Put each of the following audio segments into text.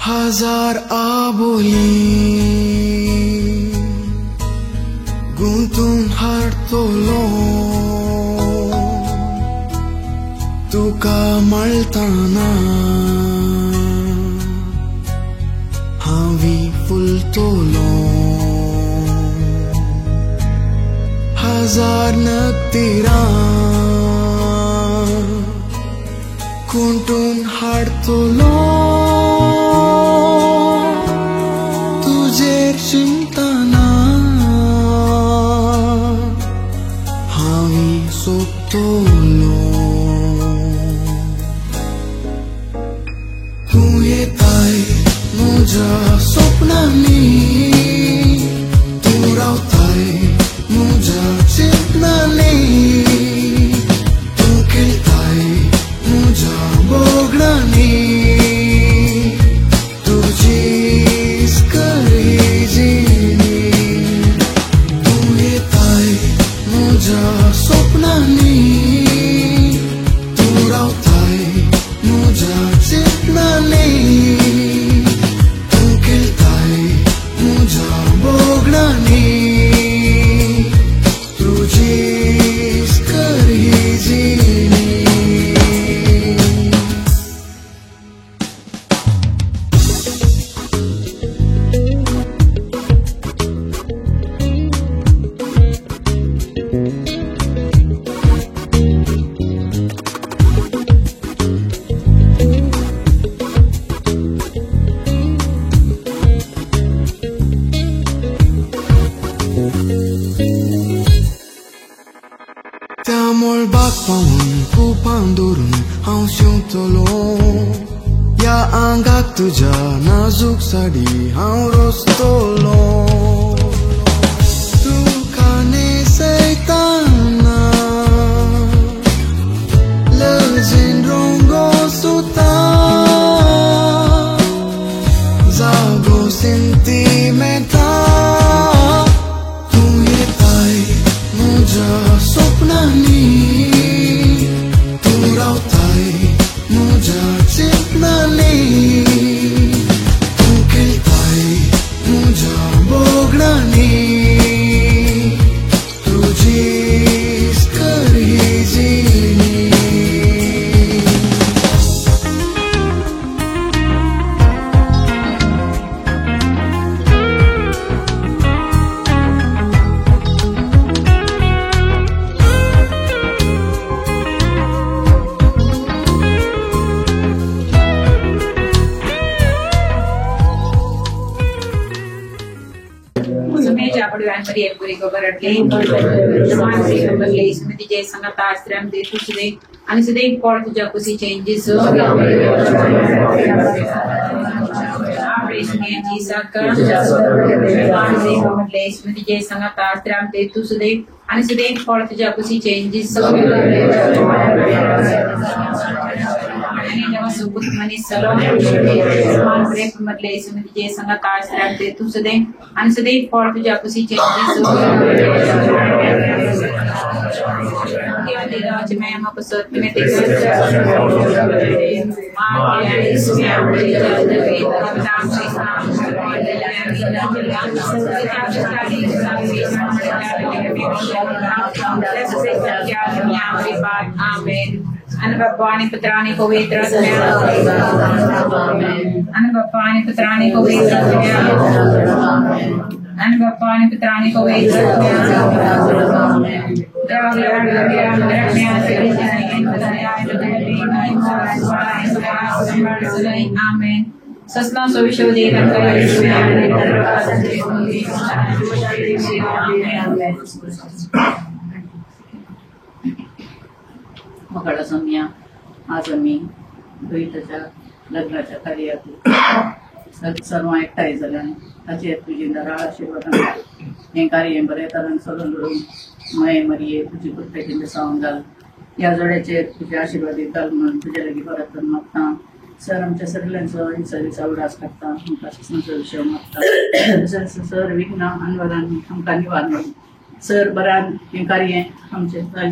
हजार आबोली गुंतून हाडटलो तुका मळताना हांवी फुलतलो हजार नक्तिरां गुंतून हाडटलो तुजेर चिंतना हांवी सोंपतलो तूं येताय म्हज्या स्वप्नांनी तूं रावताय म्हज्या चिंतनांनी तूं खेळताय म्हज्या बोगडांनी तुजीच कळीजिणी तूं येताय म्हज्या स्वप्नांनी तूं रावताय म्हज्या चिंतनांनी तूं खेळताय म्हज्या बोगडांनी तुजीच कळीजिणी त्या मोळबाक पावून कुपान दवरून हांव शेवतलो ह्या आंगाक तुज्या नाजूक साडी हांव रोसतलो तुका नेसयताना लजेन रंगो सुता जागो सेंटिमेंटा तूं येताय म्हज्या स्वप्नांनी तूं रावताय म्हज्या चिंतनांनी तूं खेळताय म्हज्या बोगडांनी तुजीच कळीजिणी Maria Purico Baratli, Smith J. Sangatastram, the Tuesday, and today Port Jacuzzi changes. Smith J. Sangatastram, the Tuesday, and today Port Jacuzzi changes. Mani Salon, small break Malaysia with J. Sangatastram, the Tuesday, and today Port Jacuzzi changes. Ma'am of a certain Amen. Anubapani Putrani Pavitra Anubapani Putrani Pavitra Anubapani Putrani Pavitra Amen. Sasna Sovishodhi मकळा सम्या आज आम्ही रोहिताच्या लग्नाच्या कार्यात सर्व एकठांय जाल्यां ताचेर तुजी नराळ आशिर्वाद हें कार्य बरें तरेन चलून घडोवन मये मरिये तुजी कृपेचें दिसावन घाल ह्या जोड्याचेर तुजे आशिर्वादीत घाल म्हणून तुजे लागीं परत मागता सर आमच्या सगळ्यांचो दिसा उडास काडटा आमकां शिक्षणाचो विशय मागता सर विघ्न आनवरान आमकां निवार सर बऱ्यान हें कार्य आमचें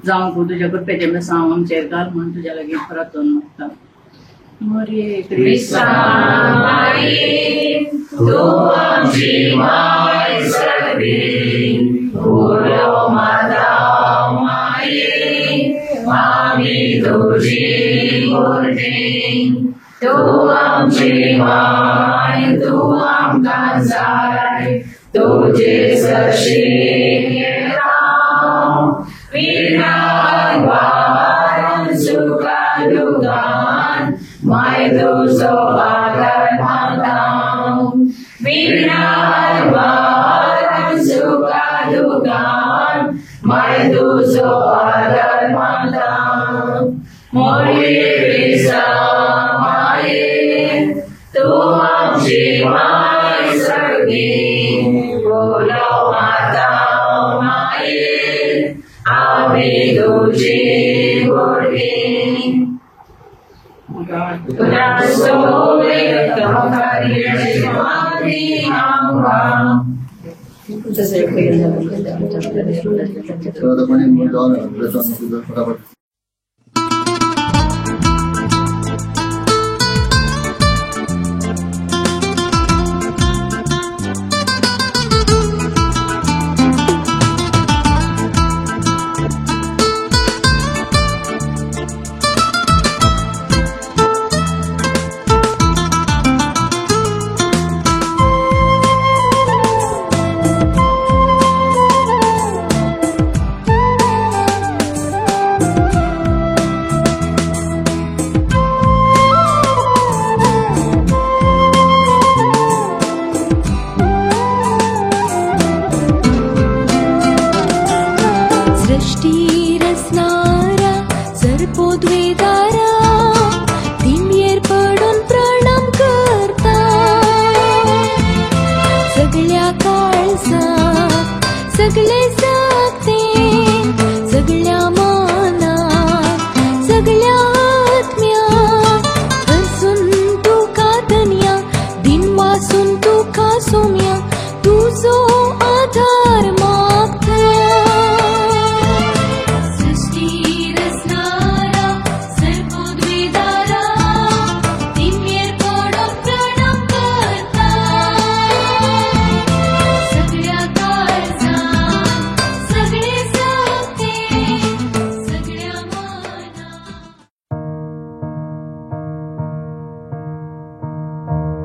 जावं तुज्या कृपेचें दिसांव आमचेर घाल म्हणून तुज्या लागीं परत मागता हरे कृष्णा तू आमची माय सर्वी बोलो माता माये आम्ही तुझी मूर्ती तू आमची माय तू आमकां जाय तुझे सशी विना सुखा दुकान माय तुझो आदर मागतां विना सुखा दुकान माय तुझो आदर मागतां मोरी कृष्णा माये तू आमची माय सर्वी बोलो माता माये आम्ही तुझी मूर्ती तुझ्या सोबत आम्ही आम्हा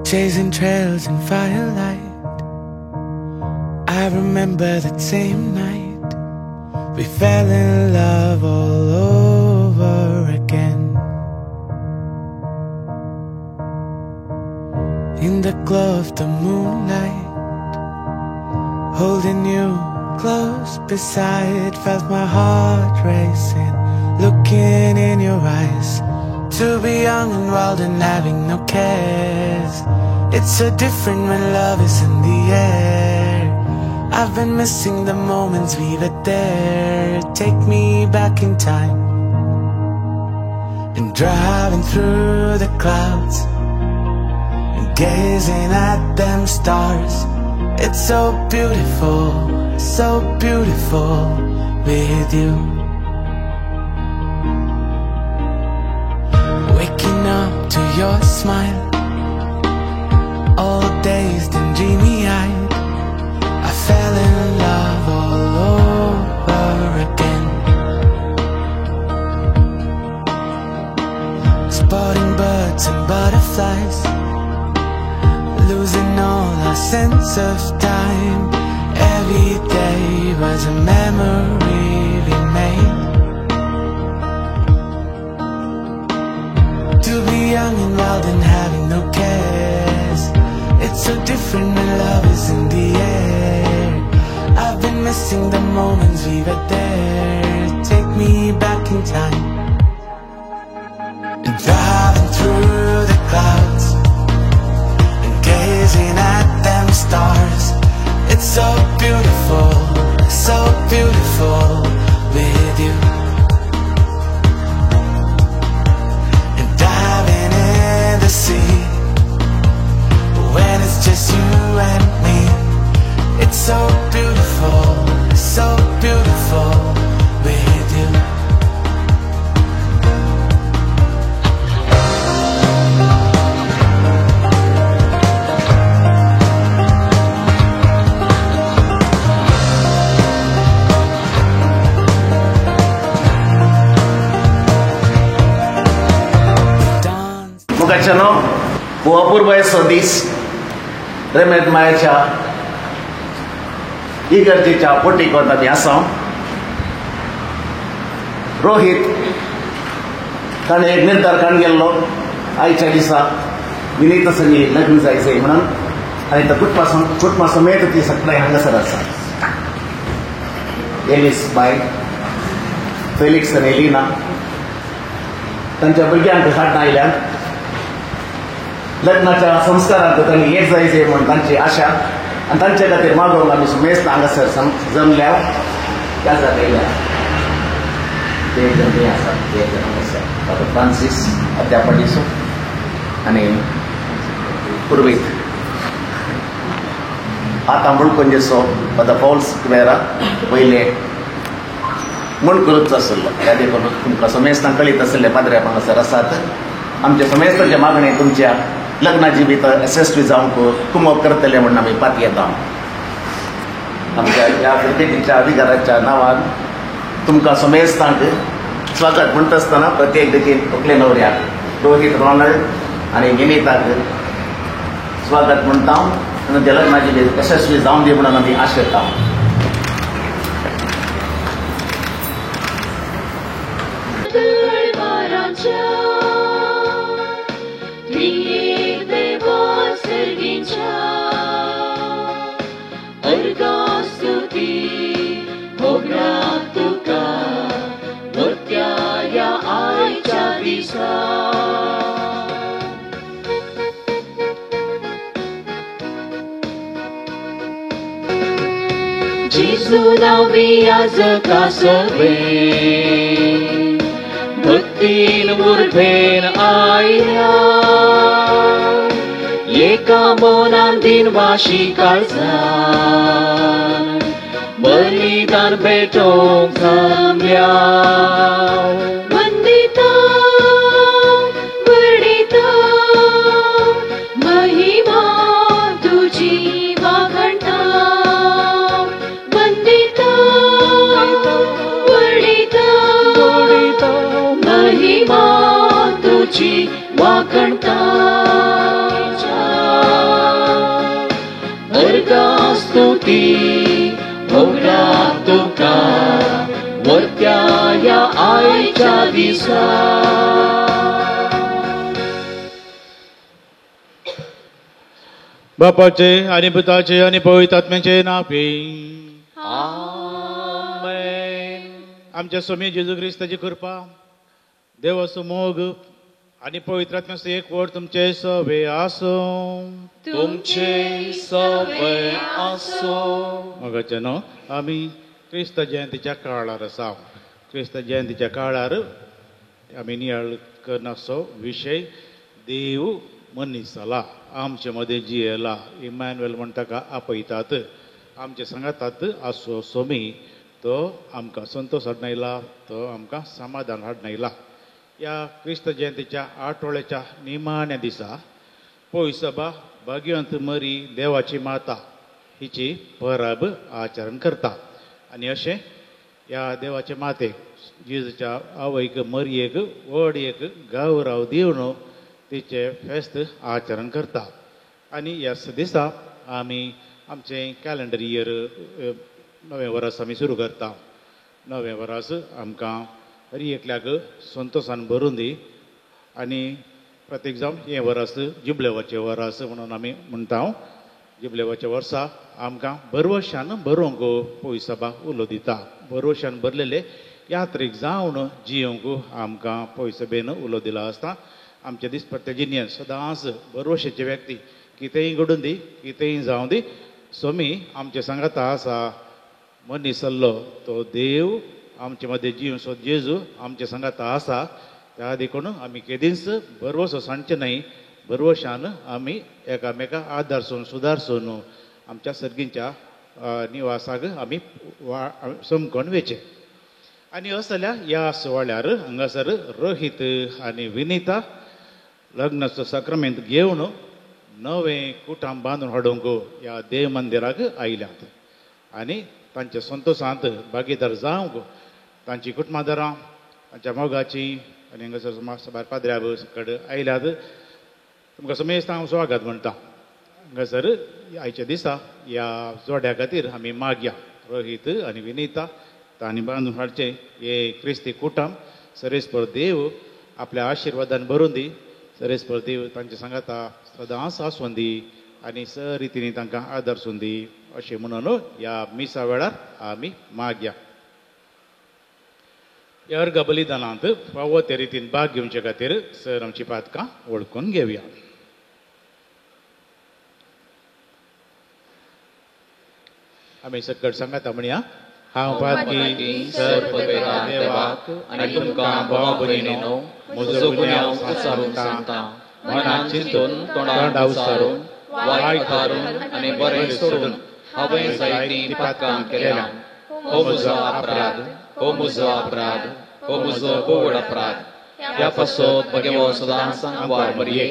Chasing trails in firelight, I remember that same night we fell in love all over again. In the glow of the moonlight, holding you close beside, felt my heart racing, looking in your eyes. To be young and wild and having no cares, it's so different when love is in the air. I've been missing the moments we were there. Take me back in time and driving through the clouds and gazing at them stars. It's so beautiful with you. Waking up to your smile, all dazed and dreamy-eyed, I fell in love all over again. Spotting birds and butterflies, losing all our sense of time. Every day was a memory we made. To be young and wild and having no cares, it's so different when love is in the air. I've been missing the moments we were there. Take me back in time and driving through the clouds and gazing at them stars. It's so beautiful with you. And diving in the sea, मोगाच्यानो हो अपूर्व असो दीस रेमेत मायाच्या इगर्जेच्या पोटीक वता मी आसा. रोहित ताणें एक निर्धार काडून गेल्लो आयच्या दिसा विनीता संगी लग्न जायचंय म्हणून, आनी तो कुटुंबा समेत ती सगळीं हांगासर आसा. एलिस बाय, फेलिक्स आनी एलिना तांच्या भुरग्यांक हाडून आयल्यान लग्नाच्या संस्कारांत तांणी एक जायचें म्हण तांची आशा, आनी तांचे खातीर मागोवंक आमी सुमेस्त हांगासर जमल्या. त्या जाग्यार ते एक जण आसा, ते एक जण आसा डॉक्टर फ्रांसीस अध्यापक आनी पुर्वीत आतां मुळपणजेचो द फॉल्स वेरा पयले म्हण करूच आसलो. त्या देखून तुमकां समेस्तांक कळीत आसले पाद्र्या हांगासर आसात. आमचे समेस्तांचे मागणे तुमच्या लग्नाची भितर यशस्वी जावंक कुमक करतले म्हणून आमी पाती येता. आमच्या ह्या प्रत्येकीच्या अधिकाराच्या नांवान तुमकां समेस्तांक स्वागत म्हणटा आसतना प्रत्येक देखील व्हंकले न्हवऱ्याक रोहित रोनाल्ड आनी विनीताक स्वागत म्हणटा आनी त्या लग्नाची भेट यशस्वी जावं दी म्हणून आमी आशयता. Jesunawi azakasave bhaktin murben aila eka monan din vashi kalzan balidan betong samya vandita vardita mahima tuji vaghanta तुझी वाकणता वर्गा स्तुती भोगला तुका वरत्या या आयच्या दिसा. बापाचे आणि पुताचे आणि पवित्र आत्म्याचे नावे. आमच्या स्वामी जेजू ख्रिस्ताची कृपा, देवाचो मोग आणि पवित्र आत्म्याचो एक वड तुमचे सवे आसो. तुमचे सवे आसो. मोगाचे न्हू आमी क्रिस्त जयंतीच्या काळार आसा. क्रिस्त जयंतीच्या काळार आमी नियाळ करनाचो विशय देव मनीस जाला, आमचे मदें जियेला. इमॅन्युएल म्हण ताका आपयतात, आमचे सांगातात आसो सोमी. तो आमकां संतोश हाडून आयला, तो आमकां समाधान हाडून आयला. या क्रिस्त जयंतीच्या आठवड्याच्या निमाण्या दिसा पोयसभा भाग्यवंत मरी देवाची माता हिची परब आचरण करता. आनी अशें या देवाचे मातेक जेजूच्या आवयक मरयेक व्हड एक गौरव दिवन तिचे फेस्त आचरण करता. आनी ह्या दिसा आमी आमचें कॅलेंडर इयर नवें वर्स आमी सुरू करता. नवें वर्स आमकां हरी एकल्याक संतोशान भरून दी. आनी प्रत्येक जावन हें वर्स जुबलेवाचें वर्स म्हणून आमी म्हणटा. जुबलेवाच्या वर्सा आमकां बरवशान बरोवंक पोयसभा उलो दिता. बरवशान भरलेले यात्रेक जावन जियोंक आमकां पोयसभेन उलो दिला आसता. आमचे दिसपट्टे जिनियन सदांच बरवशेचे व्यक्ती कितेंय घडून दी, कितेंय जावं दी. स्वामी आमचे सांगाता आसा मनीस जाल्लो तो देव आमचे मदें जीव सो जेजू आमचे सांगाता आसा. त्या देखून आमी केदींच बरवसो सांडचे न्हय, बरवशान आमी एकामेका आदारसून सुदारसून आमच्या सर्गींच्या निवासाक आमी समकोन वेचे. आनी असो जाल्यार ह्या सुवाळ्यार हांगासर रोहित आनी विनीता लग्नाचो सक्रामेंत घेवन नवें कुटुंब बांदून हाडूंक ह्या देव मंदिराक आयल्यात. आनी तांच्या संतोशांत भागीदार जावंक तांची कुटुंबादारां तांच्या मोगाची आनी हांगासर भायर पाद्र्या कडेन आयल्यात. तुमकां समेस्त हांव स्वागत म्हणटा. हांगासर आयच्या दिसा ह्या जोड्या खातीर आमी मागया. रोहीत आनी विनीता तांणी बांदून हाडचे हे क्रिस्ती कुटुंब. सरेस्पर देव आपल्या आशिर्वादान भरून दी. सरेस्पर देव तांच्या सांगाता सदांच आसवून दी आनी रितीनी तांकां आदर्सून दी अशें म्हणून ह्या मिसा वेळार आमी मागया. ह्या अर्घ बलिदानांत फावो ते रितीन भाग घेवचे खातीर सर आमची पातकां वळखून घेवया. आमी सकट सांगाता म्हणया. हांव पातकी सर्पवेरा देवाक आनी तुमकां भावा भयणीनो म्हजो गुन्यांव उसारून सांगता. मनान चिंतून तोंडान उसारून वायट कारून आनी बरें सोडून हांवें जायतीं पातकां केल्यां. हो म्हजो अपराध, हो म्हजो अपराध, हो म्हजो बोड अपराध. ह्या पासत भगेवो सदांच सांगवार मरये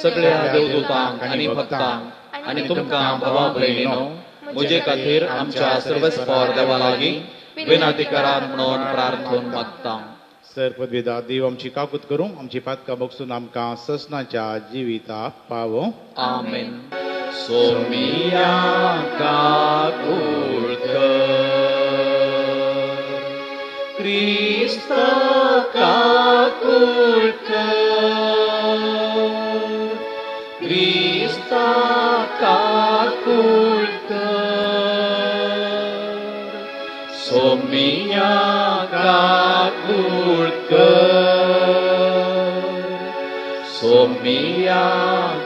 सगळ्या देवदूतांक आनी भक्तांक आनी तुमकां भावा भयणीनो म्हजे खातीर आमच्या सर्वस्पर देवा लागीं विनातिकारान म्हणून प्रार्थून मागता. सर पदवीदार देव आमची काकूत करूं. आमची पातकां बगसून आमकां ससनाच्या जिविताक पावो. आमेन. सोमिया काकूळ क्रिस्त काकूळ क्रिस्त काकूळ सोमिया काकूळ सोमिया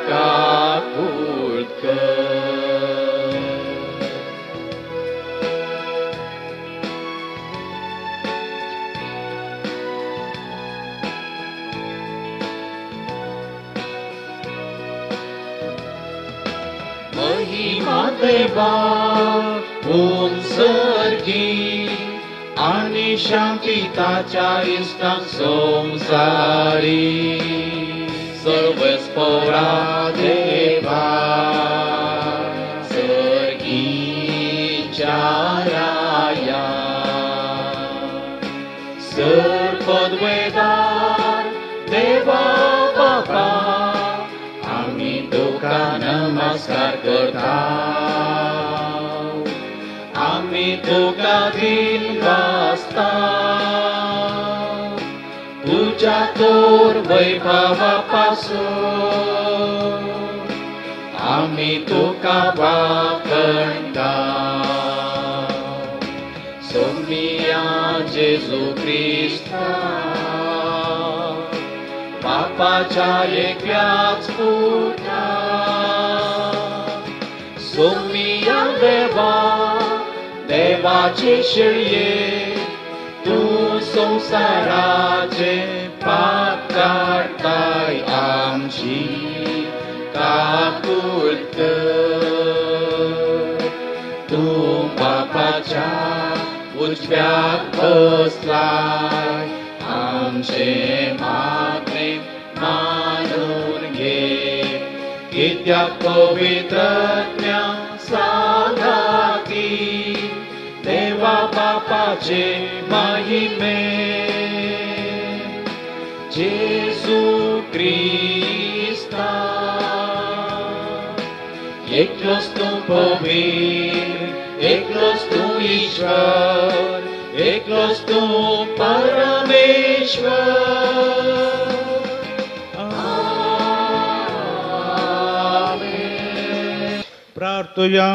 काकूळ महिमा देवा उंचर्गी आनी शांती ताच्या इश्टांक संवसारी. सर्वस्परा देवा सर्गीच्या राया सर्पद्वेदार देवा बाबा आमी तुका नमस्कार करता. आमी तुका दिन वाजता तुझ्या तोर वैभवा पासून आमी तुका वाखणटा. सोमिया जेजू क्रिस्ता पापाच्या एकल्याच पुता. सोमिया देवा देवाचे शिळये तूं संवसाराचे पाप काडटाय आमची काकूळ तूं बापाच्या उजव्याक बसलाय आमचे मागणे मानून घे. कित्याक पवित्रज्ञा सांगा की देवा बापाचे महिमे जेजू क्रिस्ता एकलोच तूं पवित्र एकलोच तूं ईश्वर एकलोच तूं परमेश्वर. आमेन. प्रार्थया.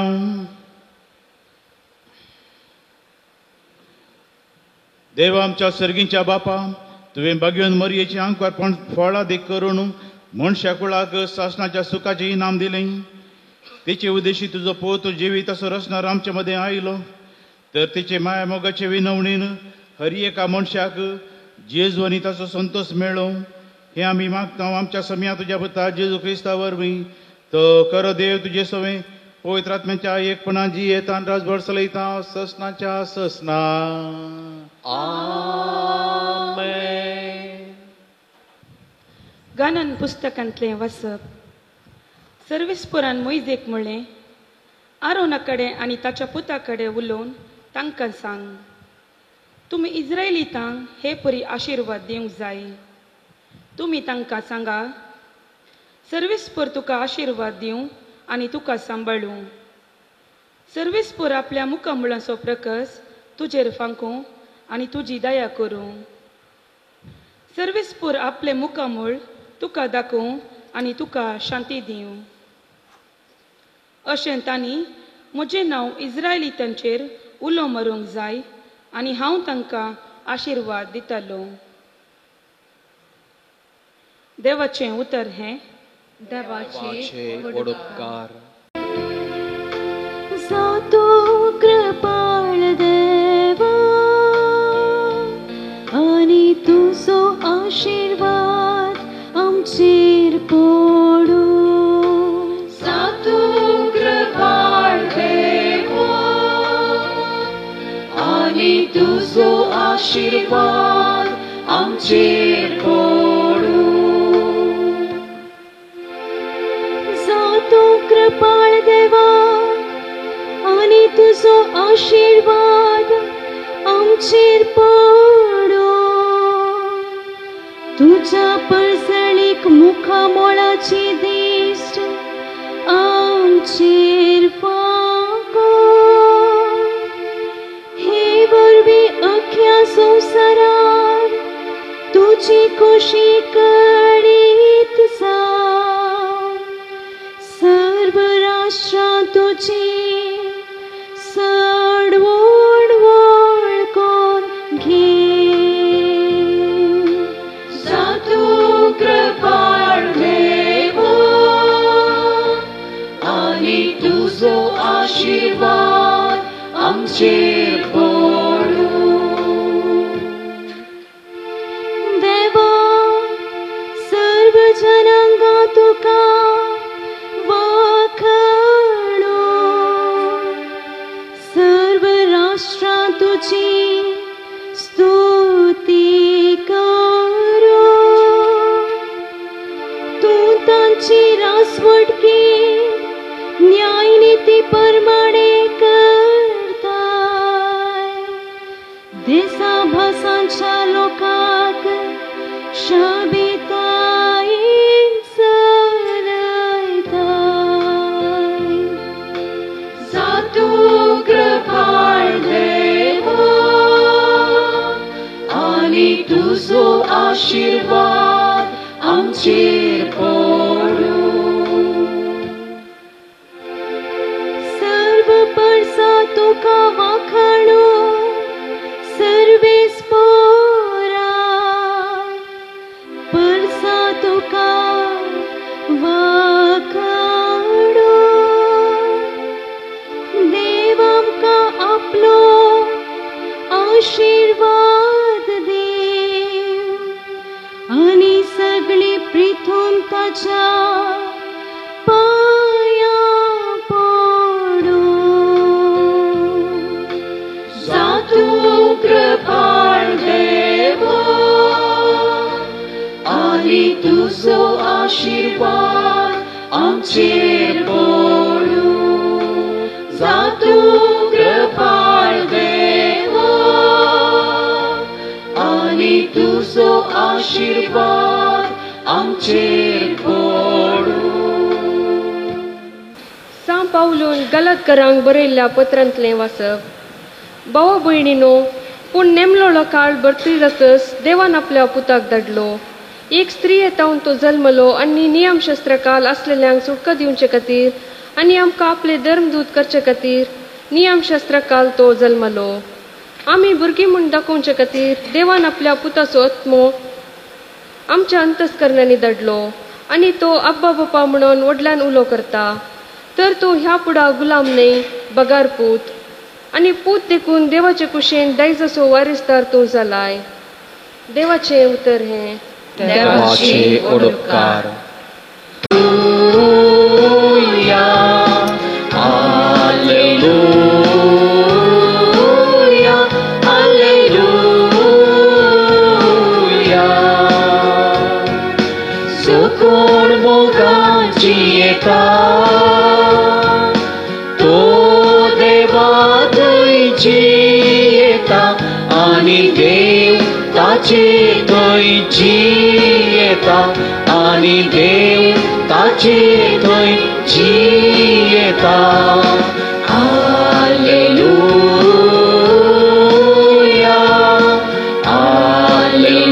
देवा आमच्या सर्गीच्या बापा तुवें बागेवन मरयेची आंकवार फळां देख करून मनशा कुळाक शासनाच्या सुखाचें इनाम दिलें. तिचे उद्देशी तुजो पोत जिवीत असो रचणार आमचे मदें आयलो तर तिचे माया मोगाचे विनवणीन हर एका मनशाक जेजू आनी ताचो संतोष मेळ्ळो. हे आमी मागता आमच्या समिया तुज्या पुता जेजू क्रिस्ता वरवीं. तो कर देव तुजे सवे पवित्र आत्म्याच्या एकपणान जी येता आनी राजभर चलयता ससनाच्या ससना. आमेन. गानन पुस्तकांतलें वाचप. सर्वेस्पुरान मोइजेक म्हणलें आरोना कडेन आनी ताच्या पुता कडेन उलोवन तांकां सांग तुमी इस्रायलितांक हे परी आशिर्वाद दिवंक जाय. तुमी तांकां सांगा सर्वेस्पर तुका आशीर्वाद दिवं आनी तुका सांबाळूं. सर्वेस्पर आपल्या मुखामुळाचो प्रकस तुजेर फांकूं आनी तुजी दया करूं. सर्वेस्पर आपले मुखामूळ तुका दाखोवं आनी तुका शांती दिवं. अशें तांणी म्हजें नांव इस्रायलितांचेर उलो मारूंक जाय आनी हांव तांकां आशीर्वाद दितालो. देवाचें उतर हें देवाचे ओडपकार. जातो कृपाळ देवा आनी तुजो आशीर्वाद आमचेर पडो. जातो कृपाळ देवा आनी तुजो आशीर्वाद आमचेर पडो. जातो कृपाळ देवा आनी तुजो आशीर्वाद आमचेर पडो. तुज्या पळसळीक मुखामोळाची दिश्ट आमचेर फांको. हे वरवीं अख्ख्या संवसाराक तुजी खोशी कळीत जावं. सर्व राष्ट्रां तुजी चढवण वळखून घे. जातो कृपाळ देवा आनी तुजो आशीर्वाद आमचेर पडो. देवा सर्व जनांगा तुका वाखणो. सर्व राष्ट्रां तुजी स्तुती करो. तूं तांची रासवटकी न्यायनिती प्रमाणे करताय. देसा भासांच्या लोकांक शाबितायेन चलयताय. जातो कृपाळ देवा आनी तुजो आशीर्वाद आमचेर पडो. सर्व पडसा तुका वाखणो. सर्वेस्परा पडसा तुका वाखणो. देव आमकां आपलो आशीर्वाद दे आनी सगळी प्रिथून ताच्या पाया पडो. जातो कृपाळ देवा आनी तुजो आशीर्वाद आमचेर पडो. जातो कृपाळ देवा आनी तुजो आशीर्वाद आमचेर पडो. सांव पावलून गलतकारांक बरयल्ल्या पत्रांतलें वाचप. भावा भयणीनो, पूण नेमलोलो काळ भरती जातच देवान आपल्या पुताक धाडलो. एक स्त्री येतावन तो जल्मलो आनी नियमशास्त्र काल आसलेल्यांक सुटका दिवचे खातीर आनी आमकां आपले धर्मदूत करचे खातीर नियमशास्त्र काल तो जल्मलो. आमी भुरगीं म्हूण दाखोवचे खातीर देवान आपल्या पुताचो आत्मो आमच्या अंतस्करणांनी धाडलो आनी तो आब्बा बापा म्हणून व्हडल्यान उलो करता. तर तो ह्या पुढा गुलाम न्हय, बगार पूत. आनी पूत देखून देवाचे कुशेन दायजाचो वारिसदार तूं जालाय. देवाचें उतर हें देवाचे ओडपकार. कोण मोगाची येता तो देवा थंयची येता आनी देव ताचे थंयची येता आनी देव देवाचे थंय जियेता हालेलुया हालेलुया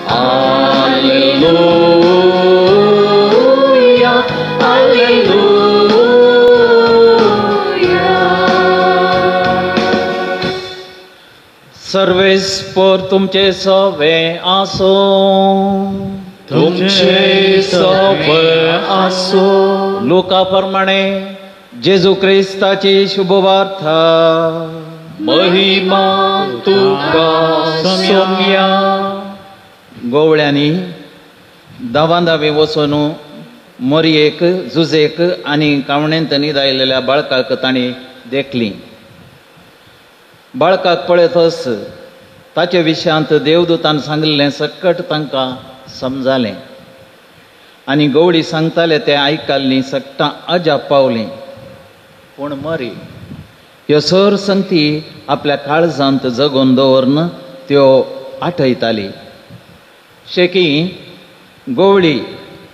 हालेलुया सर्वेस्पर तुमचे सवे आसो तुमचे सवे आसो लोका प्रमाणे जेजू क्रिस्ताची शुभवार्ता महिमा तुका सौम्या गोवळ्यांनी दावांदावी वचून मोरयेक जुजेक आनी कावणेंत न्हिदायलेल्या बाळकाक तांणी देखली. बाळकाक पळयतच ताचे विशयांत देवदूतान सांगलें सकट तांकां समजालें आनी गवळी सांगताले तें आयकल्लीं सकटां अजाप पावलीं. पूण मरी ह्यो सर संगती आपल्या काळजांत जगोवन दवरन त्यो आठयताली. शेकी गवळी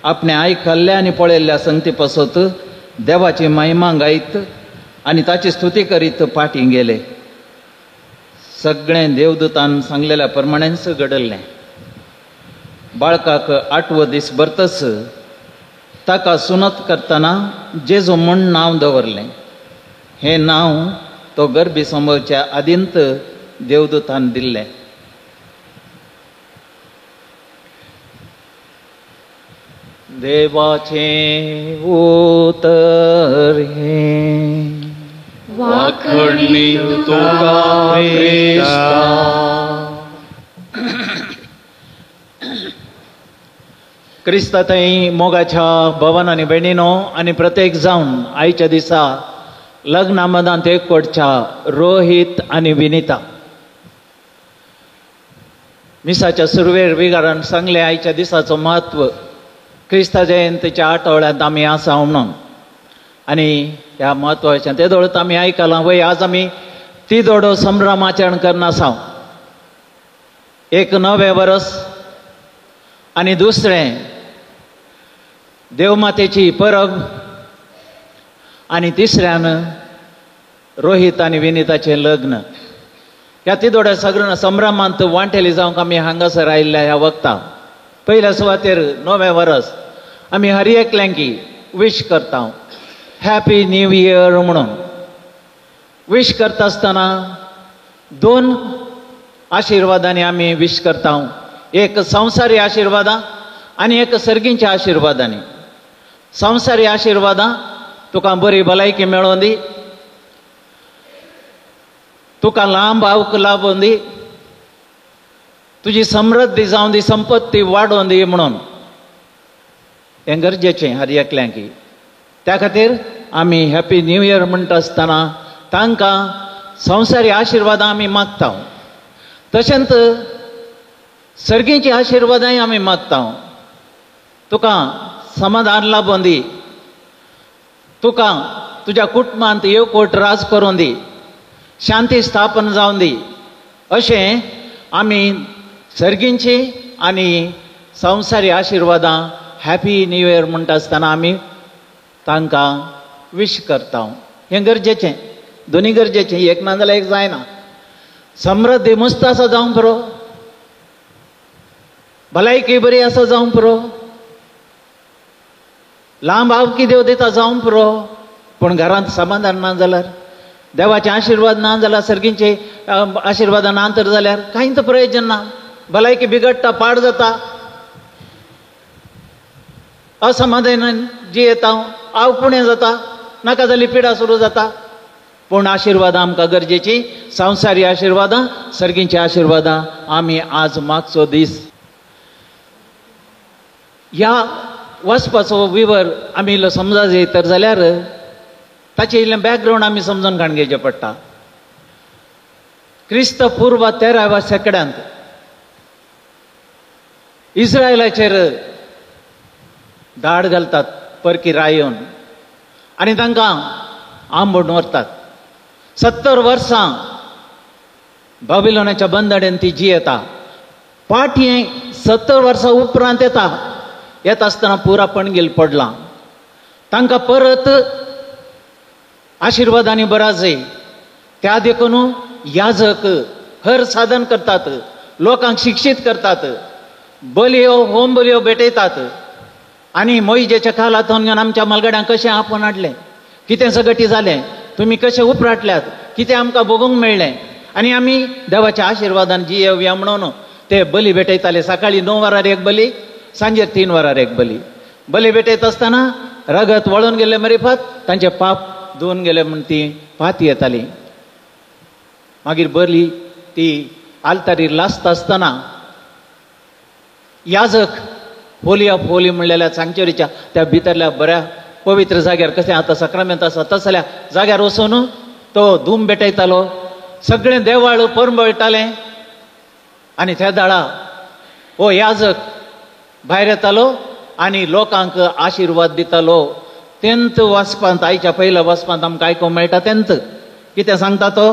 आपणें आयकल्ल्या आनी पळयल्ल्या संगती पासत देवाची महिमा गायत आनी ताची स्तुती करीत फाटीं गेले. सगळें देवदूतान सांगलेल्या प्रमाणेच घडल्लें. बाळकाक 8वो दीस भरतच ताका सुनत करतना जेजू म्हूण नांव दवरलें. हें नांव तो गर्भी संभवच्या आदींत देवदूतान दिल्लें. देवाचें उतर हें वाखडणी तुका क्रिस्ता. क्रिस्ता थंय मोगाच्या भवनांनी भयणीनो आनी प्रत्येक जावन आयच्या दिसा लग्ना मदांत एकवटच्या रोहीत आनी विनिता मिसाच्या सुरवेर विगारान सांगलें आयच्या दिसाचो म्हत्व. क्रिस्ता जयंतीच्या आठवड्यांत आमी आसा म्हणून आनी ह्या म्हत्वाच्या ते दोळत आमी आयकलां वय आज आमी ती दोडो संभ्रमाचरण करना आसा. एक नवें वर्स आनी दुसरें देवमातेची परब आनी तिसऱ्यान रोहीत आनी विनिताचें लग्न. ह्या तिदोड्या सगळ्या संभ्रमांत वांटेली जावंक आमी हांगासर आयिल्ल्या ह्या वक्ता पयल्या सुवातेर नवें वर्स आमी हर एकल्यांकी विश करता हॅपी न्यू इयर म्हणून. विश करता आसतना 2 आशिर्वादांनी आमी विश करता. एक संवसारी आशिर्वादां आनी एक सर्गींच्या आशिर्वादांनी. संवसारी आशिर्वादां तुका बरी भलायकी मेळोवन दी, तुका लांब आवक लाभोवन दी, तुजी समृद्धी जावं दी, संपत्ती वाडोवन दी म्हणून. हें गरजेचें हर एकल्यांकी. त्या खातीर आमी हॅपी न्यू इयर म्हणटा आसतना तांकां संवसारी आशिर्वादां आमी मागता. तशेंच सर्गींची आशिर्वादांय आमी मागता. तुका समाधान लाभोवन दी, तुका तुज्या कुटुंबांत येवकोट राज करून दी, शांती स्थापन जावन दी. अशें आमी सर्गींची आनी संवसारी आशिर्वादां हॅपी न्यू इयर म्हणटा आसतना आमी तांकां विश करता. हें गरजेचें, दोनी गरजेचें, एक ना जाल्यार एक जायना. समृद्धी मस्त आसा जावं पुरो, भलायकी बरी आसा जावं पुरो, लांब आवकी देव दिता जावं पुरो, पूण घरांत समाधान ना जाल्यार, देवाचे आशिर्वाद ना जाल्यार, सर्गींचे आशिर्वाद ना तर जाल्यार कांयच प्रयोजन ना. भलायकी बिगडटा, पाड जाता, असमाधानान जियेता, आवपुणें जाता, नाका जाली पिडा सुरू जाता. पूण आशिर्वादां आमकां गरजेची. संवसारी आशिर्वादां, सर्गींची आशिर्वादां आमी आज मागचो दीस. ह्या वचपाचो विवर आमी इल्लो समजा तर जाल्यार ताचें इल्लें बॅकग्रावंड आमी समजून काडून घेवचें पडटा. क्रिस्त पूर्व 13व्या शेंकड्यांत इस्रायलाचेर धाड घालतात परकी रायोन आनी तांकां आंबून व्हरतात. 70 वर्सां बाबिलोनाच्या बंदडेन ती जियेता. फाटीं 70 वर्सां उपरांत येता आसतना पुरा पणगेल पडला. तांकां परत आशिर्वादांनी बरा जाय त्या देखून याजक हर साधन करतात, लोकांक शिक्षीत करतात, बलयो होम बलयो भेटयतात. आनी मोइजेच्या काळांतून आमच्या मलगड्यांक कशें आपण हाडलें, कितें सगटी जालें, तुमी कशें उपराटल्यात, कितें आमकां भोगूंक मेळ्ळें. आनी आमी देवाच्या आशिर्वादान जियेवया म्हणून ते बली भेटयताले. सकाळी 9 वरार एक बली, सांजेर 3 वरार एक बली. बली भेटयत आसतना रगत वळून गेले मरिफात, तांचे पाप धुवन गेले म्हूण ती पाती येताली. मागीर बली ती आल्तारीर लासता आसतना याजक होली ऑफ होली म्हणलेल्या सँक्च्युरीच्या त्या भितरल्या बऱ्या पवित्र जाग्यार कशें आतां सक्रामेंत आसा तसल्या जाग्यार वचून तो धूम भेटयतालो. सगळें देवाळ परंबळटालें. आनी त्या दाळा हो याजक भायर येतालो आनी लोकांक आशिर्वाद दितालो. तेंत वाचपांत, आयच्या पयल्या वाचपांत आमकां आयकूंक मेळटा. तेंत कितें सांगता तो,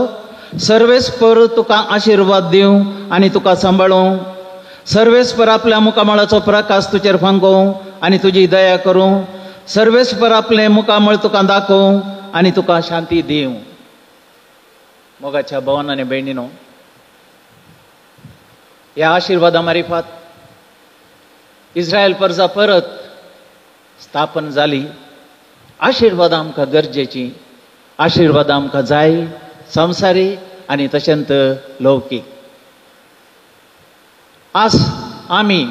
सर्वेस्पर तुका आशिर्वाद दिवं आनी तुका सांबाळूं. सर्वेस्पर आपल्या मुखामळाचो प्रकाश तुजेर फांकूं आनी तुजी दया करूं. सर्वेस्पर आपलें मुखामळ तुका दाखोवं आनी तुका शांती दिवं. मोगाच्या भावांनो आनी भयणीनो, ह्या आशिर्वादा मारिफात इस्रायल प्रजा परत स्थापन जाली. आशिर्वाद आमकां गरजेची, आशिर्वाद आमकां जाय, संवसारी आनी तशेंच लौकीक. आज आमी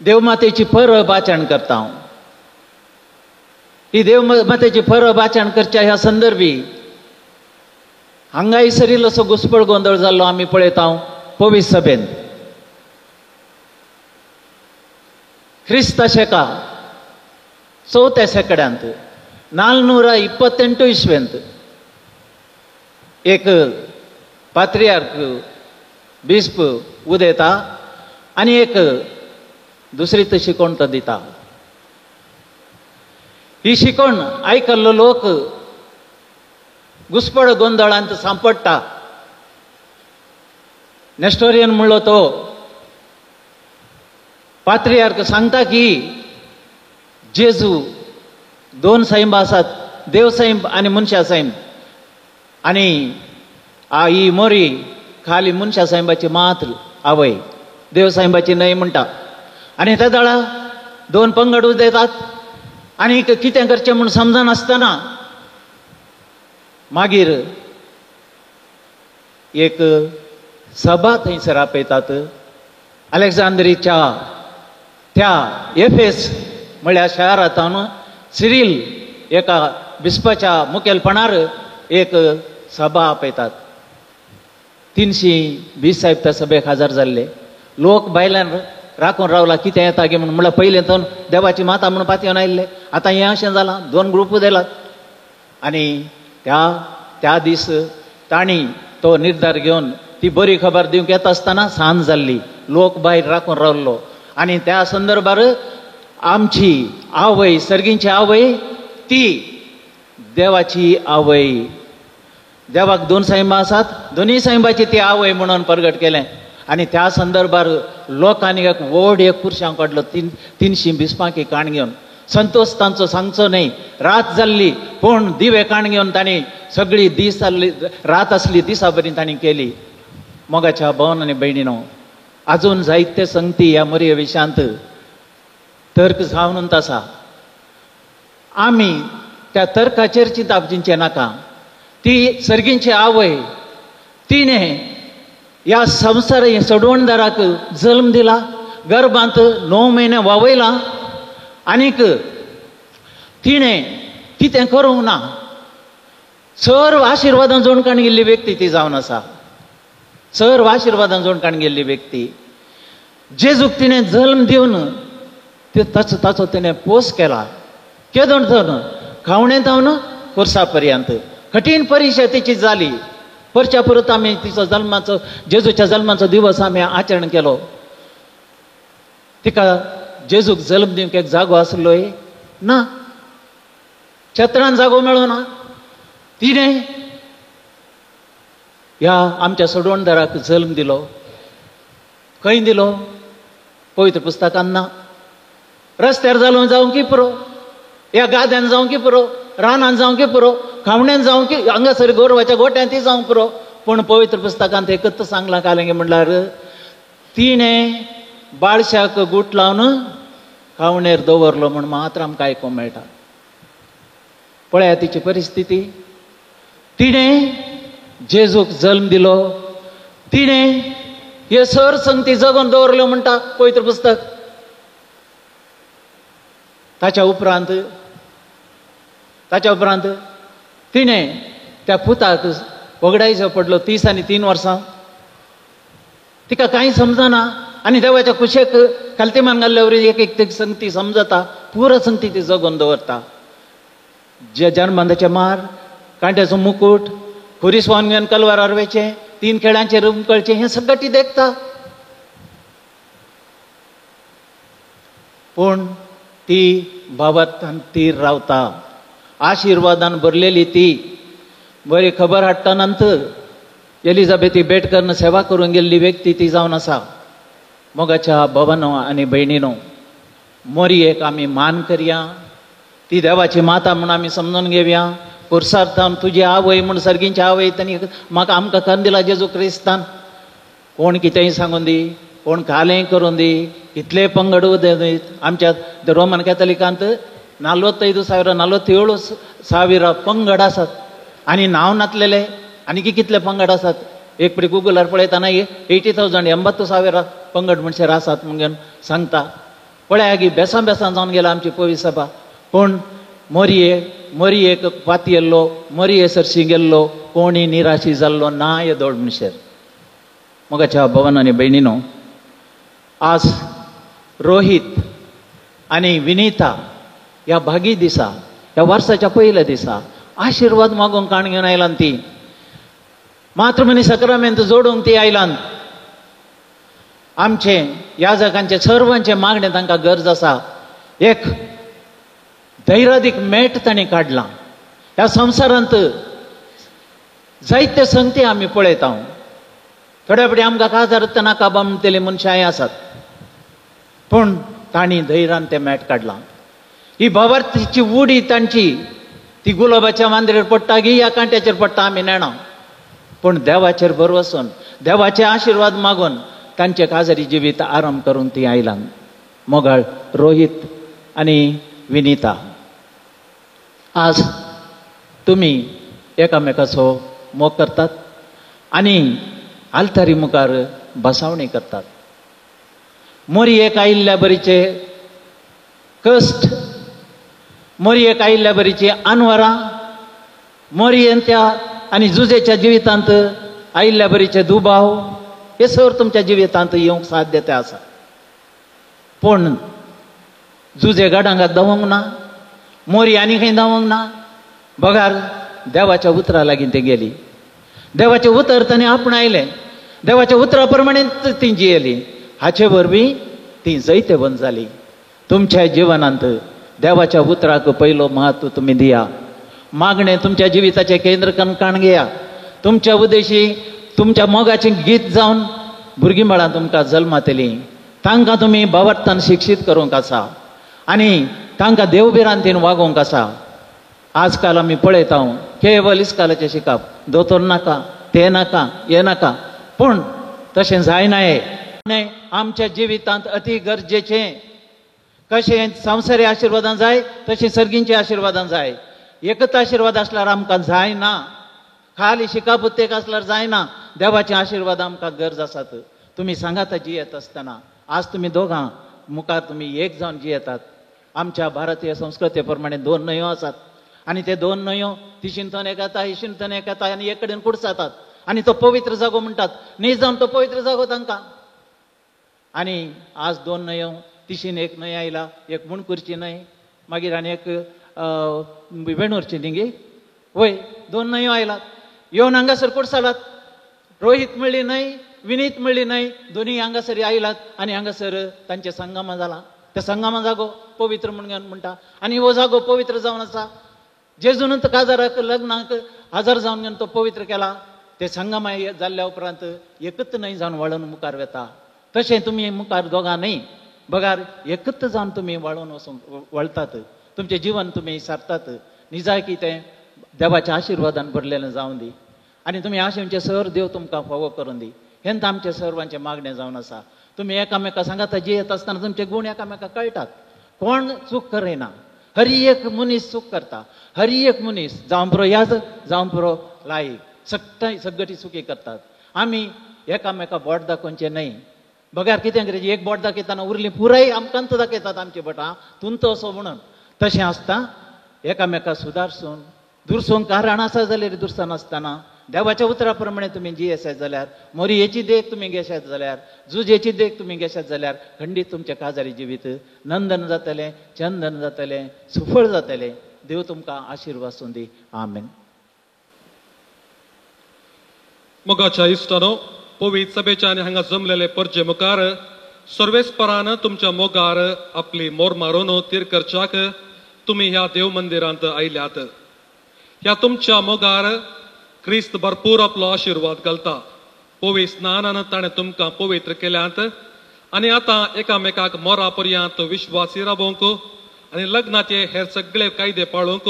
देवमातेची परब आचरण करता. ही देवमातेची परब आचरण करच्या ह्या संदर्भी हांगासरील असो घुसपळ गोंधळ जाल्लो आमी पळयता पवित्र सभेंत. क्रिस्ता शेका 4थ्या शेकड्यांत 428 इस्वेंत एक पात्रियार्क बिस्प उदेता आनी एक दुसरी शिकोण तो दिता. ही शिकोण आयकल्लो लोक घुसपळ गोंधळांत सांपडटा. नेस्टोरियन म्हणलो तो पात्रियार्क सांगता की जेजू 2 सैम आसात, देव सैम आनी मनशा सैम. आनी ही मोरी खाली मनशा सैमाची मात आवय, देव सैमाची न्हय म्हणटा. आनी त्या दाळा 2 पंगड उदेतात आनी कितें करचें म्हूण समजनासतना मागीर एक सभा थंयसर आपयतात. अलेक्झांद्रीच्या त्या एफेस म्हळ्यार शारांतून सिरील एका बिस्पाच्या मुखेलपणार एक सभा आपयतात. 320 साहेब त्या सभेक हजर जाल्ले. लोक भायल्यान राखून रावला कितें येता गे म्हणून. म्हणल्यार पयलें तर देवाची माता म्हणून पातयेवन आयिल्ले. आतां हें अशें जालां, 2 ग्रुप दिलात. आनी त्या दीस तांणी तो निर्धार घेवन ती बरी खबर दिवंक येता आसतना सांज जाल्ली. लोक भायर राखून रावल्लो. आनी त्या संदर्भार आमची आवय, सर्गींची आवय, ती देवाची आवय. देवाक 2 सैमा आसात, दोनूय सैमाची ती आवय म्हणून प्रगट केलें. आनी त्या संदर्भार लोकांनी एक व्हड एक पुरशांक काडलो 300 बिस्पांकी काण घेवन. संतोष तांचो सांगचो न्हय. रात जाल्ली पूण दिवे काण घेवन तांणी सगळी दीस जाल्ली, रात आसली दिसा बरी तांणी केली. मोगाच्या भावांनो आनी भयणीनो, अजून जायते संगती ह्या मोरये विशयांत तर्क जावनूच आसा. आमी त्या तर्काचेर चिंतचे नाका. ती सर्गींची आवय, तिणें ह्या संवसार सोडवणदाराक जल्म दिला, गर्भांत 9 म्हयने वावयला. आनीक तिणें कितें करूंक ना. सर्व आशिर्वादान जोडकाण गेल्ली व्यक्ती ती जावन आसा. सर्व आशिर्वादान जोडकाण गेल्ली व्यक्ती. जेजूक तिणें जल्म दिवन ताचो तिणें पोस केला. केदोण जावन खावणेंतावन खुर्सा पर्यंत कठीण परीक्षा तिची जाली. परच्या परत आमी तिचो जल्माचो, जेजूच्या जल्माचो दिवस आमी आचरण केलो. तिका जेजूक जल्म दिवंक एक जागो आसलोय ना, छत्रान जागो मेळो ना. तिणें ह्या आमच्या सोडवणदाराक जल्म दिलो. खंय दिलो पवित्र पुस्तकान ना. रस्त्यार जावं की पुरो, या गाद्यान जावं की पुरो, रानान जावं की पुरो, खावण्यान जावं की हांगासर गोरवाच्या गोट्यान ती जावं पुरो. पूण पवित्र पुस्तकांत एकच सांगलां कालेंगे म्हणल्यार तिणें बाळशाक गूट लावन खावणेर दवरलो म्हण मात्र आमकां आयकूंक मेळटा. पळया तिची परिस्थिती. तिणें जेजूक जल्म दिलो, तिणें हे सर संगती जगोवन दवरल्यो म्हणटा पवित्र पुस्तक. ताच्या उपरांत तिणें त्या पुताक वगडायचो पडलो 30 आनी 3 वर्सां. तिका कांय समजना आनी देवाच्या कुशेक खालतीमान घाल्ल्यावर एक संगती समजता, पुरो संगती ती जगोवन दवरता. जे जन्मांदाचे मार, कांट्याचो मुकुट, खुरीसवान घेवन कलवारार वेचें, 3 खेळांचेर उमकळचें, हें सगळें ती देखता. पूण ती भावार्थान ती रावता, आशिर्वादान भरलेली ती. बरी खबर हाडटा नंतर एलिझाबेथी बेटकरन सेवा करून गेल्ली व्यक्ती ती जावन आसा. मोगाच्या भवनो आनी भयणीनो, मोरयेक आमी मान करया, ती देवाची माता म्हूण आमी समजून घेवया. पुरसार्थान तुजी आवय म्हूण सर्गींची आवय तांणी म्हाका आमकां करून दिला जेजू क्रिस्तान. कोण कितेंय सांगून दी, कोण कालेंय करून दी, कितले पंगड दी. आमच्या रोमन कॅथलिकांत 45,000 पंगड आसात आनी नांव नातलेले आनी कितले पंगड आसात. एक पडी गुगलार पळयतना 80,000 80,000 पंगड म्हणसर आसात म्हणून सांगता. पळया की बेसान जावन गेला आमची पवित्र सभा. पूण मोरयेक पाती येल्लो, मोरये सरशी गेल्लो, कोणी निराशी जाल्लो ना येदोड म्हणसर. मोगाच्या भवन आनी भयणीनो, आज रोहित आनी विनीता ह्या भागी दिसा, ह्या वर्साच्या पयल्या दिसा आशिर्वाद मागूंक काण घेवन आयलां. ती मातृमनी सक्रामेंत जोडूंक ती आयलां. आमचे याजकांचे सर्वांचे मागणे तांकां गरज आसा. एक धैर्यादीक मेट ताणें काडलां. ह्या संवसारांत जायते संगती आमी पळयता. थोड्या फावटी आमकां काजार नाका म्हणटली मनशांय आसात, पूण तांणी धैर्यान तें मेट काडलां. ही भावार्थीची उडी तांची ती गुलाबाच्या मांद्रेर पडटा की ह्या कांट्याचेर पडटा आमी नेणा, पूण देवाचेर भरवसून देवाचे आशिर्वाद मागून तांचे काजारी जिवीत आराम करून ती आयलां. मोगाळ रोहित आनी विनीता, आज तुमी एकामेकाचो मोग करतात आनी आल्तारी मुखार बसावणी करतात. मोरयेक आयिल्ल्या बरीचे कश्ट, मोरयेक आयिल्ल्या बरीची अनवरां, मोरयेंच्या आनी जुजेच्या जिवितांत आयिल्ल्या बरीचे दुबाव, हे सर तुमच्या जिवितांत येवंक साध्य आसा. पूण जुजे गाडांगाक धांवोंक ना, मोरी आनी खंय धांवोंक ना. बगार देवाच्या उतरा लागीं ते गेली. देवाचें उतर ताणें आपणायलें, देवाच्या उतरा प्रमाणे ती जियेली. हाचे वरवीं ती जैते बंद जाली. तुमच्या जिवनांत देवाच्या उतराक पयलो म्हत्व तुमी दिया. मागणें तुमच्या जिविताचें केंद्र काण घेया. तुमच्या उद्देशी तुमच्या मोगाचें गीत जावन भुरगीं बाळां तुमकां जल्मांत येलीं, तांकां तुमी भावार्थान शिक्षीत करूंक आसा आनी तांकां देवबिरांतीन वागोवंक आसा. आजकाल आमी पळयता केवल इस्कालाचें शिकप, दोतोर नाका, तें नाका, हें नाका, पूण तशें जायनाये. आमच्या जिवितांत अति गरजेचें. कशें संवसारी आशिर्वादां जाय तशें सर्गींचे आशिर्वादां जाय. एकच आशिर्वाद आसल्यार आमकां जायना, खाली शिकापुत्तेक आसल्यार जायना. देवाचे आशिर्वाद आमकां गरज आसात. तुमी सांगात जियेत आसतना आज तुमी दोगां मुखार तुमी एक जावन जियेतात. आमच्या भारतीय संस्कृते प्रमाणे 2 न्हंयो आसात आनी ते 2 न्हंयो तिशींतून एक येता, इशींतून एक येता आनी एक कडेन कुडसातात आनी तो पवित्र जागो म्हणटात. न्ही जावन तो पवित्र जागो तांकां. आनी आज 2 न्हंयो, तिशीन एक न्हंय आयला, एक मुणकुरची न्हंय, मागीर आनी एक वेणूरची न्ही वय, 2 न्हंयो आयलात. येवन हांगासर कुडसालात. रोहीत म्हणली न्हंय, विनीत म्हणली न्हंय, दोनी हांगासर आयलात आनी हांगासर तांचे संगम जाला. त्या संगमा जागो पवित्र म्हणटा आनी हो जागो पवित्र जावन आसा. जेजून काजाराक लग्नाक हजर जावन घेवन तो पवित्र केला. ते संगमा जाल्ल्या उपरांत एकच न्हंय जावन वळून मुखार वेता. तशें तुमी मुखार दोगांनय बगार एकत्र जावन तुमी वाळून वळतात. तुमचें जिवन तुमी सारतात. निजाय की तें देवाच्या आशिर्वादान भरलेलें जावन दी आनी तुमी आशेंचे सर देव तुमकां फावो करून दी. हें आमचें सर्वांचें मागणें जावन आसा. तुमी एकामेका सांगाता जियेत आसतना तुमचे गुण एकामेका कळटात. कोण चूक करयना. हर एक मनीस चूक करता. हर एक मनीस जावं पुरो याजक जावं पुरो लायक सगळी चुकी करतात. आमी एकामेका बोट दाखोवचें न्हय. बघ्यार कितें करें एक बोट दाखयतना उरलीं पुराय आमकांत दाखयतात आमची बोटां तुमचो असो म्हणून. तशें आसता एकामेका सुदारसून दुरसून कारण आसा जाल्यार दुरसान आसतना देवाच्या उतरा प्रमाणे तुमी जियेशात जाल्यार मोरयेची देख तुमी घेशात जाल्यार जुजेची देख तुमी घेशात जाल्यार खंडीत तुमचें काजारी जिवीत नंदन जातलें चंदन जातलें सुफळ जातलें. देव तुमकां आशिर्वाद दी. आमेन. मोगाच्या इश्टानो पवित्र सभेच्या आनी हांगा जमलेले परजे मुखार सर्वेस्परान तुमच्या मोगार आपली मोर मारून तीर करच्याक तुमी ह्या देव मंदिरांत आयल्यात. ह्या तुमच्या मोगार क्रिस्त भरपूर आपलो आशिर्वाद घालता. पवित्र स्नानान ताणें तुमकां पवित्र केल्यात आनी आतां एकामेकाक मोरा पर्यंत विश्वासी राबोवंक आनी लग्नाचे हेर सगळे कायदे पाळूंक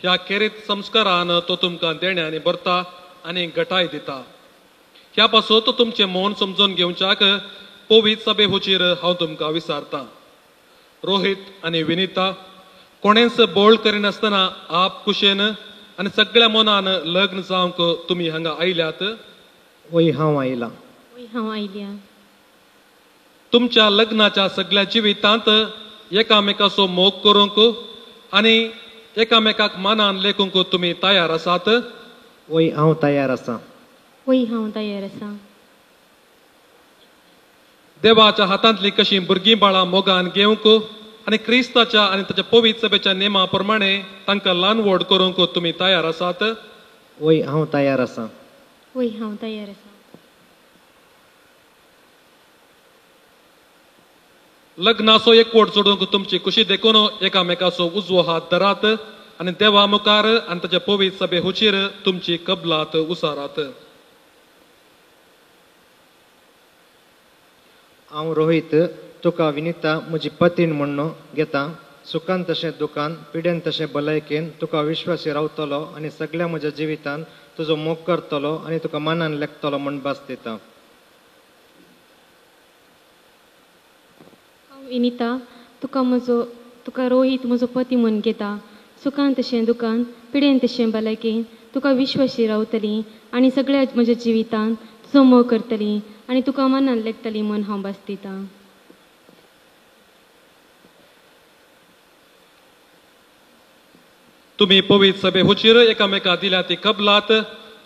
ह्या खेरीत संस्कारान तो तुमकां देण्यांनी भरता आनी घटाय दिता. ह्या पासून तो तुमचें मौन समजून घेवच्याक पवित्र सभे हुचीर हांव तुमकां विचारतां. रोहित आनी विनिता कोणेंच बोळ करिनासतना आप कुशेन आनी सगळ्या मनान लग्न जावंक तुमी हांगा आयल्यात. वय हांव आयला. वय हांव आयल्या. तुमच्या लग्नाच्या सगळ्या जिवितांत एकामेकाचो मोग करूंक आनी एकामेकाक मनान लेखूंक तुमी तयार आसात. वय हांव तयार आसा. वय हांव तयार आसा. देवाच्या हातांतली कशी भुरगीं बाळां मोगान घेवंक आनी क्रिस्ताच्या आनी ताच्या पवित्र सभेच्या नेमा प्रमाणे तांकां ल्हान व्हड करूंक तुमी तयार आसात. वय हांव तयार आसा. वय हांव तयार आसा. लग्नाचो एकवट जोडूंक तुमची खुशी देखून एकामेकाचो उजवो हात धरात आनी देवा मुखार आनी ताच्या पवित्र सभे हुचीर तुमची कबलात उसारात. हांव रोहित तुका विनिता म्हजी पत्नी म्हणून घेता. सुखान तशें दुखान पिड्यान तशें भलायकेन तुका विश्वासी रावतलो आनी सगळ्या म्हज्या जिवितान तुजो मोग करतलो आनी तुका मनान लेखतलो म्हण भास दिता. हांव विनिता तुका रोहित म्हजो पती म्हूण घेता. सुखान तशें दुखान पिड्यान तशें भलायकेन तुका विश्वासी रावतली आनी सगळ्या म्हज्या जिवितान तुजो मोग करतली आनी तुका मनान लेखतली म्हूण हांव भास दिता. तुमी पवित्र सभे हुचीर एकामेका दिल्या ती कबलात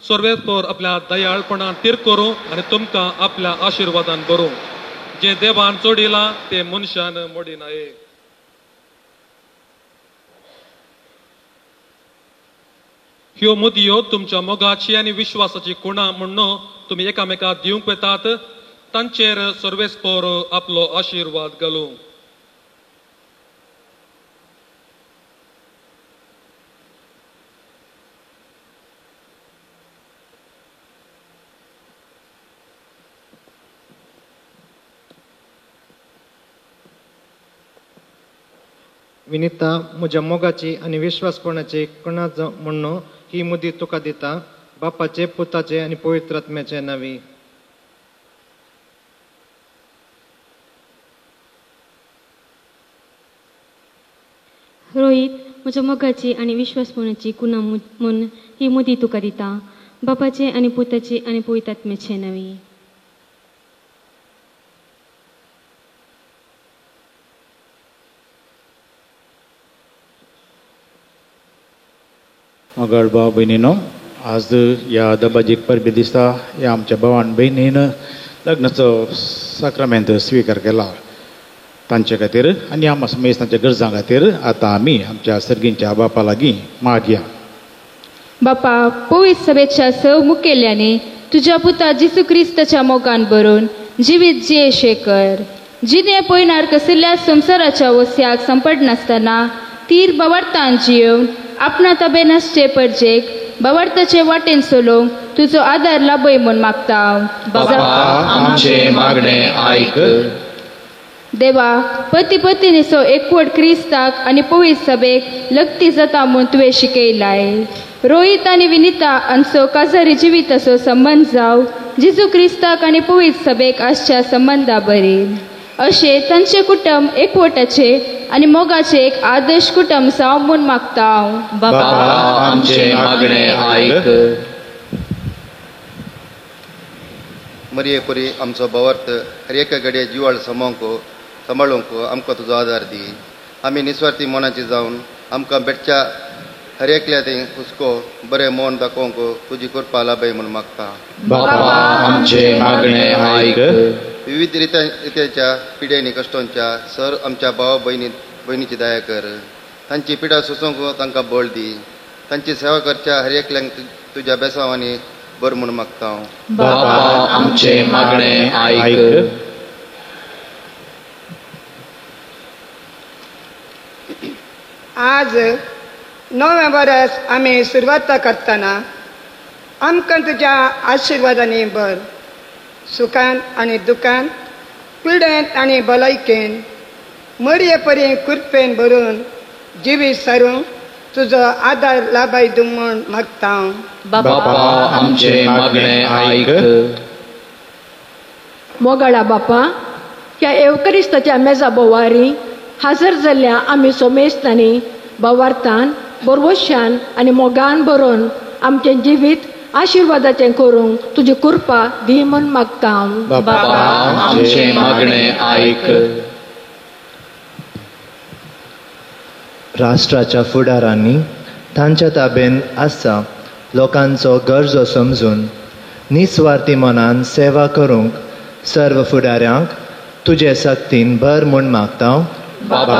सर्वेस्पर आपल्या दयाळपणान तीर करूं आनी तुमकां आपल्या आशिर्वादान भरूं. जे देवान जोडिलां ते मनशान मोडिनाये. ह्यो मुदयो तुमच्या मोगाची आनी विश्वासाची खुणां म्हणून तुमी एकामेकाक दिवंक वेतात. तांचेर सर्वेस्पर आपलो आशिर्वाद घालूं. विनिता म्हज्या मोगाची आनी विश्वासपणाची कणा म्हणून ही मुदी तुका दिता. बापाचे पुताचे आनी पवित्र आत्म्याचे नांवी. रोहित म्हज्या मोगाची आनी विश्वासपणाची कुणा म्हूण ही मुदी तुका दिता. बापाचे आनी पुताचे आनी पवित्र आत्म्याचे नांवी. मोगाळ भाव भयणीनो, आज या दबाजीक परबे दिसता ह्या आमच्या भावान भयणीन लग्नाचो साक्रामेंत स्विकार केला. तांचे खातीर आनी आम समेज तांच्या गरजां खातीर आतां आमी आमच्या सर्गींच्या बापा लागीं मागया. बापा, पवित्र सभेच्या सव मुखेल्याने तुझ्या पुता जिसू क्रिस्ताच्या मोगान भरून जिवीत जियेशे कर. जिने पयनार कसल्या संवसाराच्या वस्याक संपट नासतना तीर बवार्थान जियेवन आपणा तबेनासचे परजेक बवार्थाचे वाटेन सोलोवंक तुझो आदार लाभय म्हूण मागता. बापा आमचे मागणे ऐक. देवा, पती पत्नीचो एकवट क्रिस्ताक आनी पवित्र सभेक लग्ती जाता म्हूण तुवें शिकयलाय. रोहित आनी विनिता हांचो काजारी जिविताचो संबंद जावं जेजू क्रिस्ताक आनी पवित्र सभेक आसच्या संबंदा बरी. अशें तांचे कुटुंब एकवटाचे आनी मोगाचे एक आदर्श कुटुंब जावं म्हूण मागता हांव. बापा आमचे मागणे ऐक. मरिये परी आमचो भवर्त हर एका घडये जिवाळ सांबाळूंक आमकां तुजो आदार दी. आमी निस्वार्थी मनाची जावन आमकां बेटच्या हर एकल्या थंय हुस्को बरें मन दाखोवंक तुजी कृपा लाभय म्हूण मागता. बापा आमचे मागणे ऐक. विविध रित्याच्या पिड्यांनी कश्टांच्या सर आमच्या भावा भयणीची दया कर. तांची पिडा सोसूंक तांकां बळ दी. तांची सेवा करच्या हर एकल्यांक तुज्या बेसांवांनी बर म्हूण मागता हांव. बापा आमचे मागणे ऐक. आज नवे वर्स आमी सुरवात करतना आमकां तुज्या आशिर्वादांनी भर. सुखान आनी दुखान, पिडेंत आनी भलायकेन, मरये परी कृपेन भरून जिवीत सारूंक तुजो आदार लाभाय दिवंक म्हूण मागता हांव. बापा आमचे मागणे ऐक. मोगाळा बापा, ह्या एवकरिस्ताच्या मेजा बोवारी हजर जाल्ल्या आमी सोमेस्तांनी भवार्थान बरवशान आनी मोगान भरून आमचें जिवीत आशिर्वादाचें करूंक तुजी कृपा दी म्हूण मागता हांव. बापा आमचे मागणे ऐक. राष्ट्राच्या फुडारांनी तांच्या ताब्यान आसा लोकांचो गरजो समजून निस्वार्थी मनान सेवा करूंक सर्व फुडाऱ्यांक तुजे सक्तीन भर म्हूण मागता हांव. बापा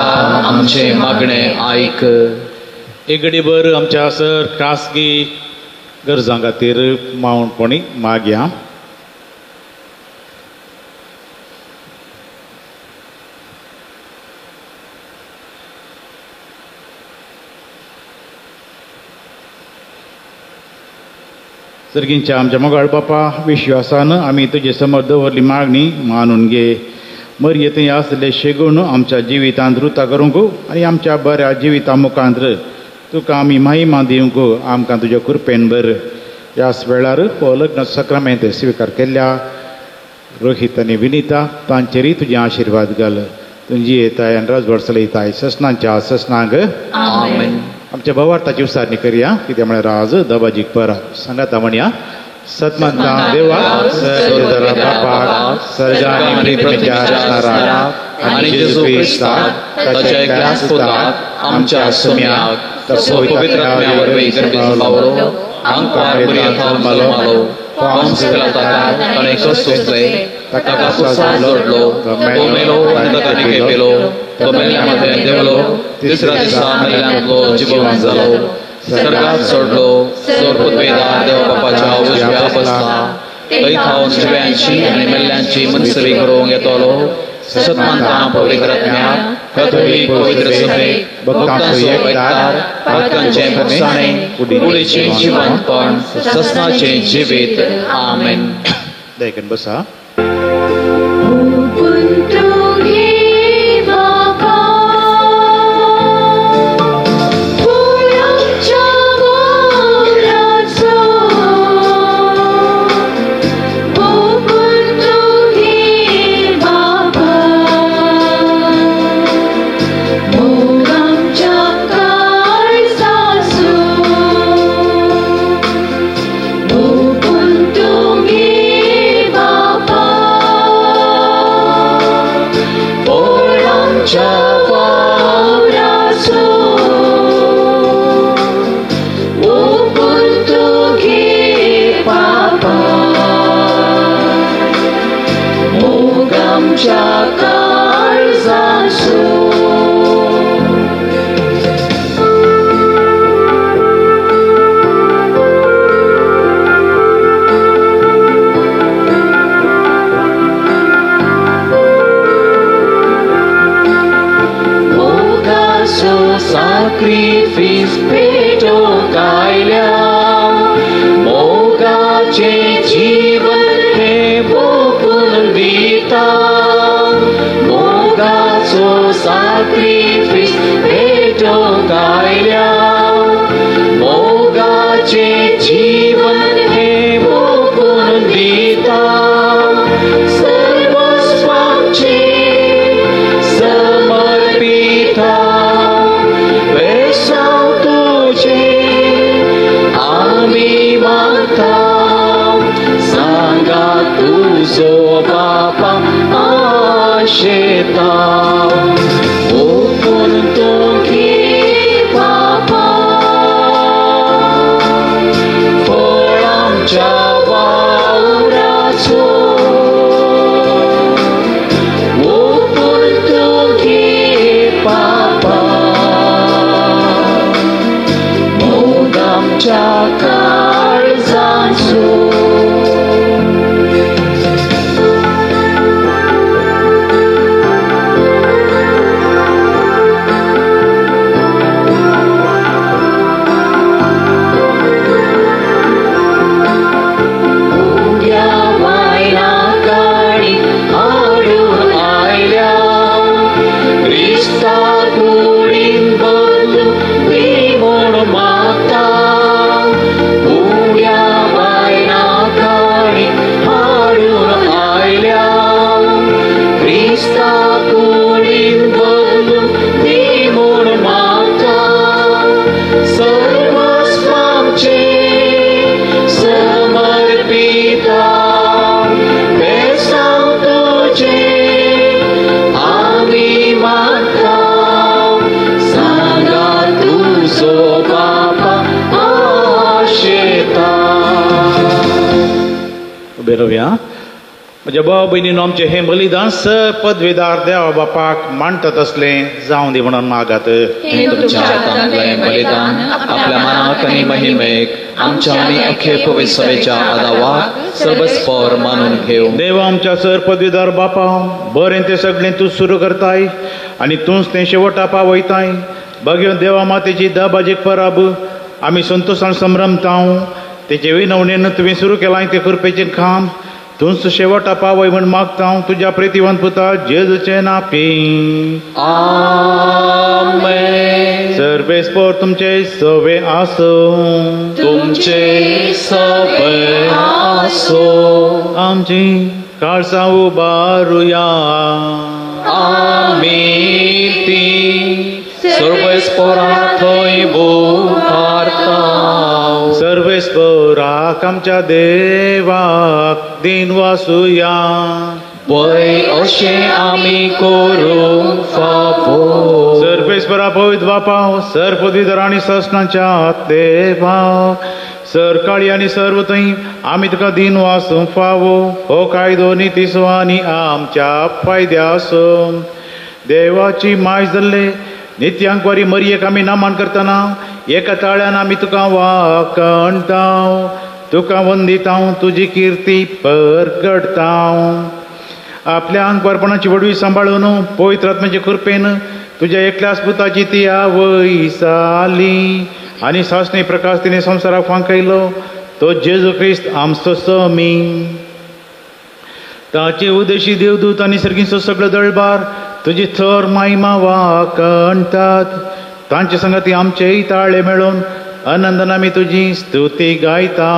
आमचे मागणे ऐक. एक घडीभर आमच्या सर खासगी गरजां खातीर मावणपणी मागया. सर्गींच्या आमच्या मोगाळ बापा, विश्वासान आमी तुजे समोर दवरली मागणी मानून घे. मरये थंय आसले शेगूण आमच्या जिवितांत रुता करूंक आनी आमच्या बऱ्या जिविता मुखांत तुका आमी महिमा दिवंक आमकां तुज्या कृपेन बर. ह्याच वेळार हो लग्न सक्रामेंत स्विकार केल्ल्या रोहित आनी विनिता तांचेरय तुजें आशिर्वाद घाल. तुजी येताय आनी राजभर चलयताय ससनांच्या ससनांग आमच्या भवार्थाची उसारणी करया. कित्याक म्हळ्यार आज दबाजीक परा सांगाता म्हणया. सतमंता देवा सर्वधरा बापाक सर्गांनी पृथ्वीच्या रचणारा आनी जेजू क्रिस्ताक ताच्या एकल्याच पुताक आमच्या सुम्याक तसो पवित्र आत्म्यावर वैगर्भीत पावलो आमकां बरी थाल मालो पावस केला ताका ताणें कस सोंसले ताका पुरसाद जोडलो तो मेलो आनी ताका निकेलो तो मेल्ल्या मध्ये देवलो तिसऱ्या दिसा मेल्ल्यांतलो जिवंत जालो सर्गात सोडलो जोर पृथ्वीदार देवा बापाच्या उजव्या बसला थंय हांव जिव्यांची आनी मेल्ल्यांची मनसवी करूंक येतलो सतमंता पवित्र आत्म्याक कथोलीक पवित्र सभेक भक्तांचो एकदार भक्तांचें भक्साणें कुडीचें जिवंतपण ससनाचें जिवीत आमेन. देखून बसा. Sacrifice peto gailea moga रात्री ख्रिस्त भेटोंक आयल्या मोगाचे जीवन हे मोकून दिता सर्वस्वाचे समर्पिता वेसांव तुझे आमी मागता सांगा तुझो बापा आशेता ओपून तूं घे बापा फळ आमच्या वावराचो ओपून तूं घे बापा मोग आमच्या काळजाचो बेरोव्या म्हज्या भाव भयणीनो आमचें हें बलिदान पदवीदार देवा बापाक मांडटात असले जावं दी म्हणून मागात हे तुमच्या हातांतलें बलिदान आपल्या मनाक आनी महिमेक आमच्या आनी अख्खे पवित्र सभेच्या आदावाक सर्वस्पर मानून घेव देवा आमच्या सर पदवीदार बापा बरें तें सगळें तूं सुरू करताय आनी तूंच तें शेवटा पावयताय भगयो देवा मातेची दाबाजीक पराब आमी संतोशान संभ्रमताव तेचे विनवणेन तुवें सुरू केलाय ते कृपेचें काम तूंच शेवटा पावय म्हण मागता तुज्या प्रितीवंत पुता जेजूचे नापी आमेन सर्वेस्पर तुमचे सवे आसो तुमचे सवे आसो आमची काळसा उबारुया आमी ती सर्वेस्परा थंय बुकारता सर्वेस्पराक आमच्या देवाक दिन वासुया पळय अशें आमी करूंक फावो सर्वेस्परा पवित्र बापा सर पदवीधर आनी ससनाच्या देवा सर काळी आनी सर्व थंय आमी तुका दिन वासूंक फावो हो कायदो नितीसो आनी आमच्या फायद्यासो देवाची माय जाल्ले नित्यांक वारी मरयेक आमी नामान करतना एका ताळ्यान आमी तुका वाकणटाव तुका वंदिताव तुजी कीर्ती परगडताव आपल्या अंगपरपणाची वडवी सांबाळून पवित्र आत्म्याचे कृपेन तुज्या एकल्याच पुताची ती आवय जाली आनी सासणी प्रकाश तिने संवसाराक फांकयलो तो जेजू क्रिस्त आमचो समी ताचे उदेशी देवदूत आनी सर्गीचो सगळो दळबार तुजी थर मायमा वाकणटात तांचे संगती आमचेय ताळे मेळून आनंदान आमी तुजी स्तुती गायता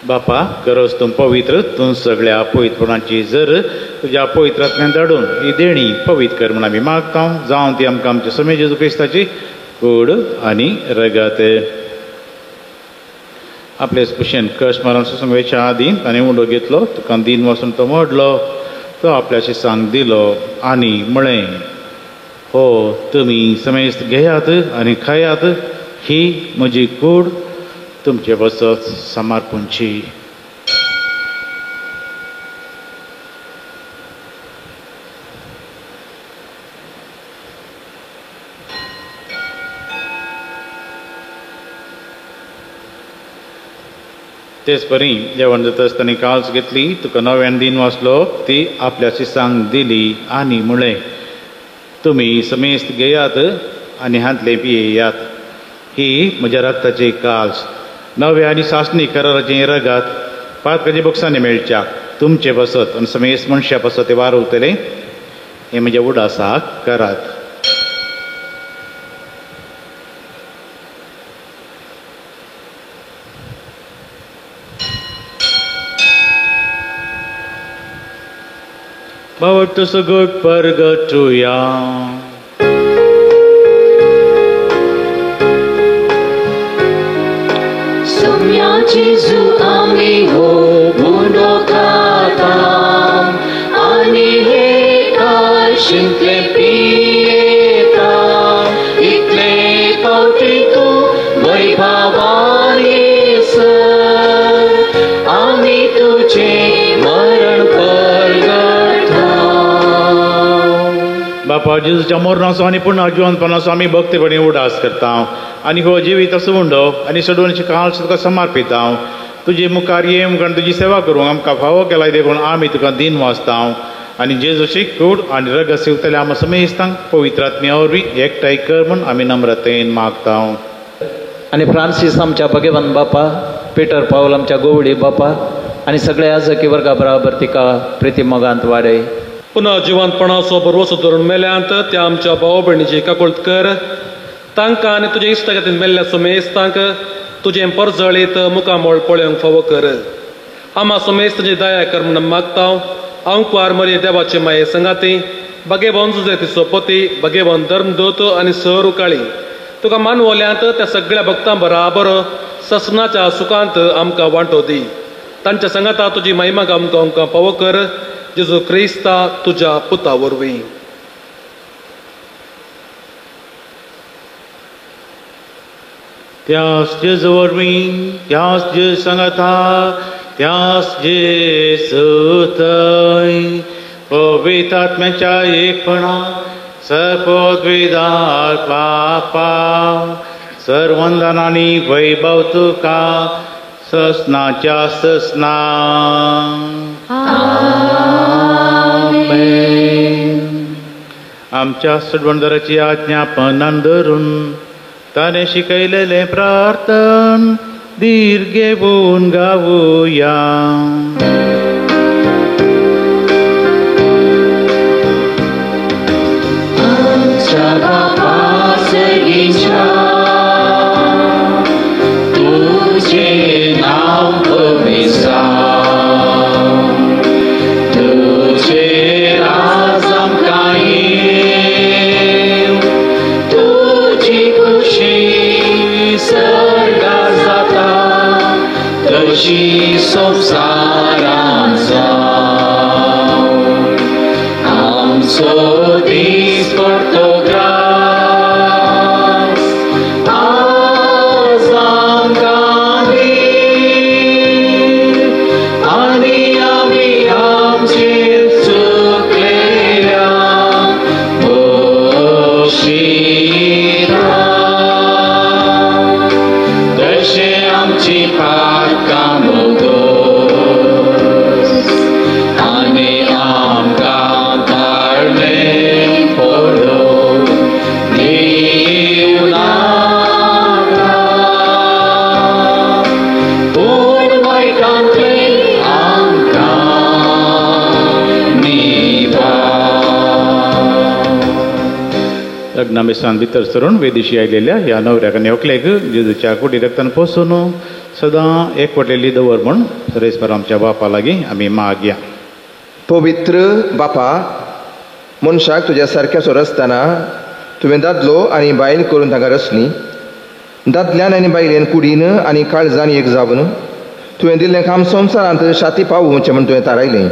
बापा गरज तूं पवित्र तूं सगळ्या पवित्रपणाची जर तुज्या पवित्रांतल्यान धाडून ही देणी पवित्र कर म्हूण आमी मागता जावं ती आमकां आमच्या समे जेजू क्रिस्ताची कूड आनी रगत आपले कुशेन कश मारून सुसंगेच्या आदीं ताणें उंडो घेतलो तुका दिन वचून तो मोडलो तो आपल्या शिष्यांक दिलो आनी म्हळें, हो तुमी समेस्त घेयात आनी खायात, ही म्हजी कूड तुमचे वसत समर्पणची. तेच परी जेवण जाता आसतना काल्स घेतली, तुका नव्यान दिन वाचलो, ती आपल्या शिष्यांक दिली आनी म्हळें, तुमी समेस्त घेयात आनी हातले पियेयात, ही म्हज्या रक्ताची काल्स, नवे आनी सासणी कराराचे रगात पातकाचे बक्षांनी मेळच्याक तुमचे बसत आनी समेस्त मनशा बसत ते वारवतले, हे म्हज्या उडासाक करात. Bawat terseguk pergetuya. Semia Jesu ami ho bundo katam ani heka shintle pieta itle kautitu vaibhavani sar ami tuje maran बापा जेजूच्या मरणाचो आनी पुन्हा जिवंतपणाचो आमी भक्तीपणी उडास करता आनी हो जिवीत असो उंडो आनी सडवणची काळ तुका समर्पिता. तुजे मुखार ये म्हण तुजी सेवा करूंक आमकां फावो केला देखून आमी तुका दिन वाचता आनी जेजूची कूड आनी रगत सिवतले आमी समेस्तांक पवित्र आत्म्या वरवीं एकठांय कर म्हूण आमी नम्रतेन मागता. आनी फ्रांसीस आमच्या भगवान बापा, पिटर पावल आमच्या गोवडी बापा आनी सगळ्या याजकी वर्गा बराबर तिका प्रिती मोगांत वाडय. पुन्हा जिवंतपणाचो बरवसो धरून मेल्यांत त्या आमच्या भाव भयणीची काकुळट कर. तांकां आनी तुजे इश्टागतीन मेल्ल्या समेस्तांक तुजें परजळीत मुखामोळ पळोवंक फावो कर. आमा समेस्त तुजी दया कर म्हूण मागता. अंकुआर मरिये देवाचे माये संगाती, भगेवन जुजे तिचो पती, भगेवन धर्मदूत आनी सर उकाळी तुका मानवल्यांत त्या सगळ्या भक्तां बराबर ससनाच्या सुखांत आमकां वांटो दी. तांच्या संगाता तुजी महिमा आमकां फावो कर. जेजू क्रिस्ता तुज्या पुता वरवीं. त्यास जेजू वरवीं, त्यास जे सांगाता, त्यास जे सुतय पवित्र आत्म्याच्या एकपणा सर्वोद्विदार पापा सर्वंदनानी वैभव तुका ससनाच्या ससना. आमच्या सडवणदाराची आज्ञा पणान धरून ताणे शिकयलेले प्रार्थन धीर घेऊन गावूया. आमच्या बापा सगळीच्या तुझे नाव पवित्र, तुझे राज आमकां येव, तुझी खुशी सर्गा जाता तशी संवसारांत जावं. आमचो दीस पडतो ग्रास आज आमकां दी आनी आमी आमचेर चुकलेल्या दोशीं राव, तशें आमची पातकां मोगोस आनी आमकां ताळमेन पडोवंक दिवं नाका. पूण वायटांतल्यान आमकां निवार. लग्नामेसान भितर सरून वेदिशी आयलेल्या ह्या नवऱ्याक आनी व्हंकलेक जेजूच्या कुडी रक्तान पोसून सदां एकवटलेली दवर म्हूण सरेस्पर आमच्या बापा लागीं आमी मागया. पवित्र बापा, मनशाक तुज्या सारक्या सोर आसतना तुवें दादलो आनी बायल करून तांकां रचली. दादल्यान आनी बायलेन कुडीन आनी काळजान एक जावन तुवें दिल्लें काम संवसारांत शाती पावोवचें म्हूण तुवें थारायलें.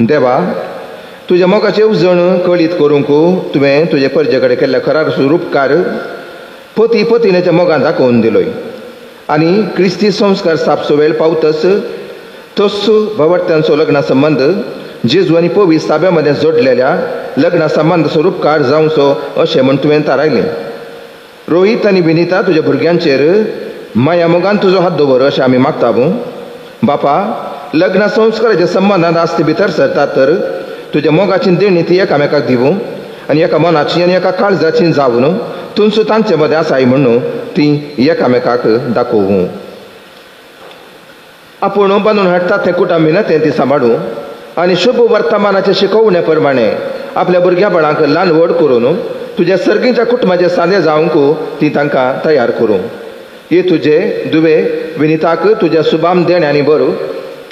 देवा, तुज्या मोगाचे उजळ कळीत करूंक तुवें तुजे परजे कडेन केल्ल्या खरा उपकार पती पत्नीच्या मोगान दाखोवन दिलोय आनी क्रिस्ती संस्कार सापसोवेल पावतस तोच भवत्यांचो लग्ना संबंध जेजू आनी पवित्र साब्या मदें जोडलेल्या लग्ना संबंध स्वरूपकार जावचो अशें म्हूण तुवें थारायलें. रोहीत आनी विनिता तुज्या भुरग्यांचेर माया मोगान तुजो हात दवर अशें आमी मागता. बापा, लग्ना संस्काराच्या संबंधांत आस्ते भितर सरतात तर तुज्या मोगाची देणी ती एकामेकाक दिवूं आनी एका मनाची आनी एका काळजाची जावन तुमचो तांचे मदें आसाय म्हणून ती एकामेकाक दाखोवूं. आपूण बांदून हाडटा तें कुटुंबिनातें ती सांबाळूं आनी शुभ वर्तमानाचे शिकवणे प्रमाणे आपल्या भुरग्या बाळांक ल्हान व्हड करून तुज्या सर्गीच्या कुटुंबाचे सादे जावंक ती तांकां तयार करूं. हे तुजे दुवे विनिताक तुज्या शुभाम देण्यांनी बरो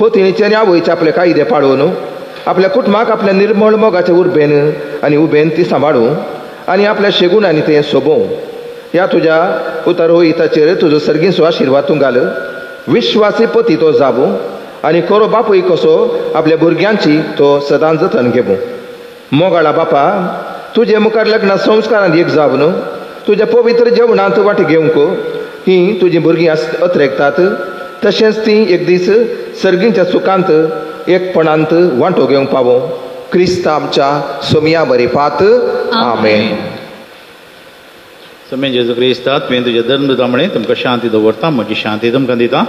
पत्नीचे आनी आवयचे आपले कायदे पाळून आपल्या कुटुंबाक आपल्या निर्मळ मोगाचे उर्बेन आनी उबेन ती सांबाळूं आनी आपल्या शेगुणांनी तें सोबोवं. ह्या तुज्या उतर रोहिताचेर तुजो सर्गीचो आशिर्वाद तूं घाल. विश्वासी पती तो जावो आनी खरो बापूय कसो आपल्या भुरग्यांची तो सदांच जतन घेवं. मोगाळा बापा, तुजे मुखार लग्ना संस्कारांत एक जावन तुज्या पवित्र जेवणांत वांटो घेवंक ही तुजी भुरगीं अत्रेकतात तशेंच ती एक दीस सर्गीच्या सुखांत एकपणांत वांटो घेवंक पावो. क्रिस्त आमच्या सोमिया बरी पात. आमेन. समय जेजू क्रिस्तांत तुवें तुज्या धर्मदामणे तुमकां शांती दवरता, म्हजी शांती तुमकां दिता.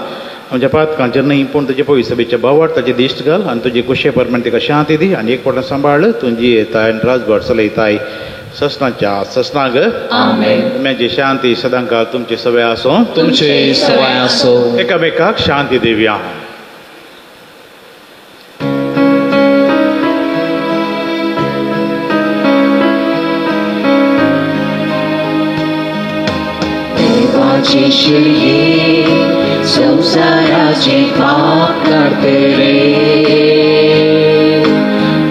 आमच्या पातकांचेर न्ही पूण तुजे पवित्र सभेच्या भावार ताचे दिश्ट घाल आनी तुजे कुशे प्रमाणे ताका शांती दी आनी एकपणान सांबाळ. तुजी येताय आनी राजभर चलयताय ससनाच्या ससनाग. तुमची शांती सदांकाळ तुमची सवय आसूं. तुमचे सवय आसूं. एकामेकाक शांती दिवया. देवाचे शिळये संसाराचे पाप काढते रे,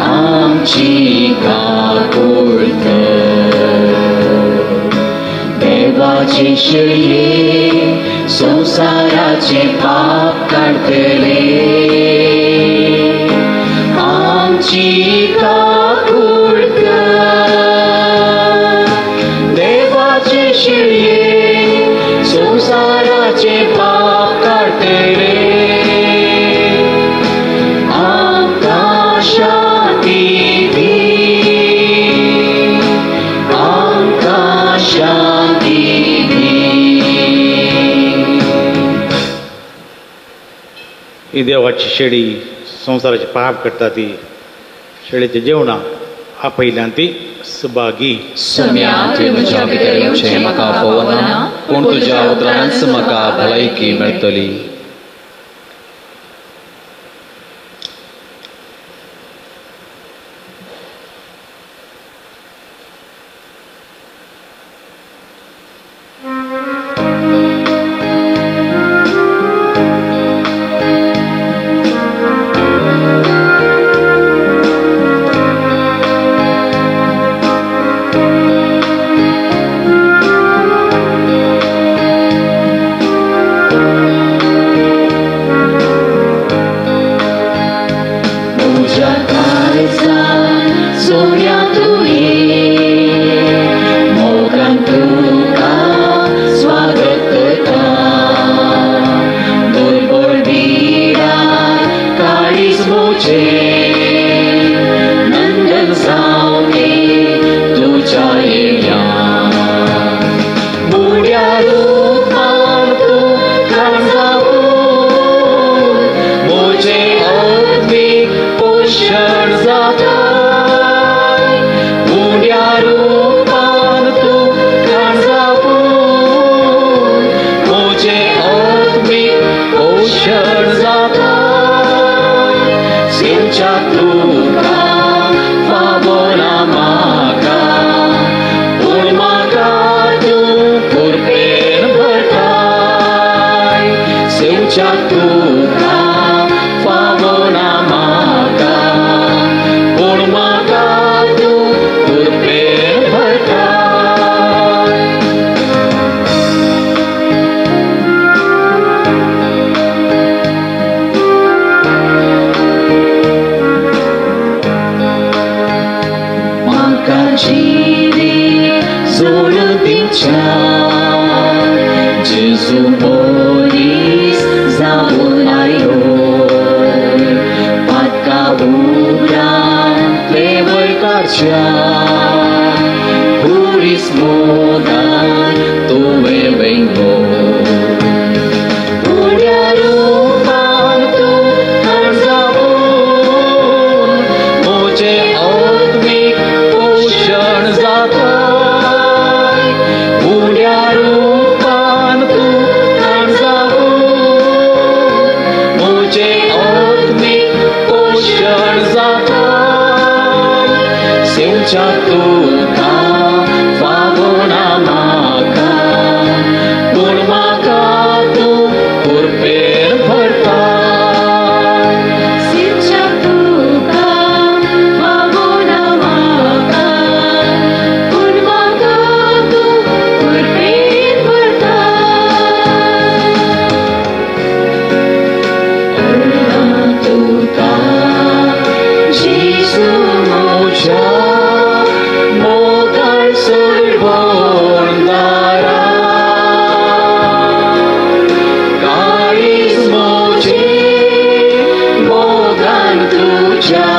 आमची काकूळ कर. देवाचे शिळये संसाराचे पाप काढते रे, आमची काकूळ कर. देवाचे शिळये संसाराचे पाप काढते रे, आमकां शांती दी, आमकां शांती दी. ही देवाची शेळी संसाराचे पाप करता ती शेळीच्या जेवणाक आपयल्यान ती सुभागी. सम्या तुवें म्हज्या भितर येवचें म्हाका पवना, पूण तुज्या उतरांच म्हाका भलायकी मेळटली. तुका फावोना म्हाका पूण म्हाका तूं कुरपेर भरता शिक्षा तुका फावोना म्हाका पूण म्हाका तूं कुरपेन भरता तुका जेजू म्हज्या मोगाळ सोडवून दारा काळीज म्हजें मोगान तुज्या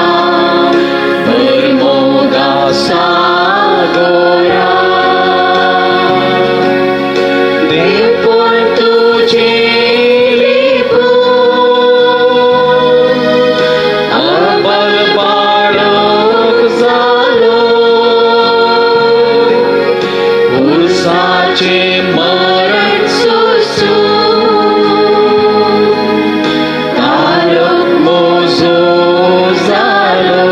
भर मोगा सागोरा देवपण तुजें लिपून आबाल बाळग जालो उर्साचें मरण सोसून तारक मोजो जालो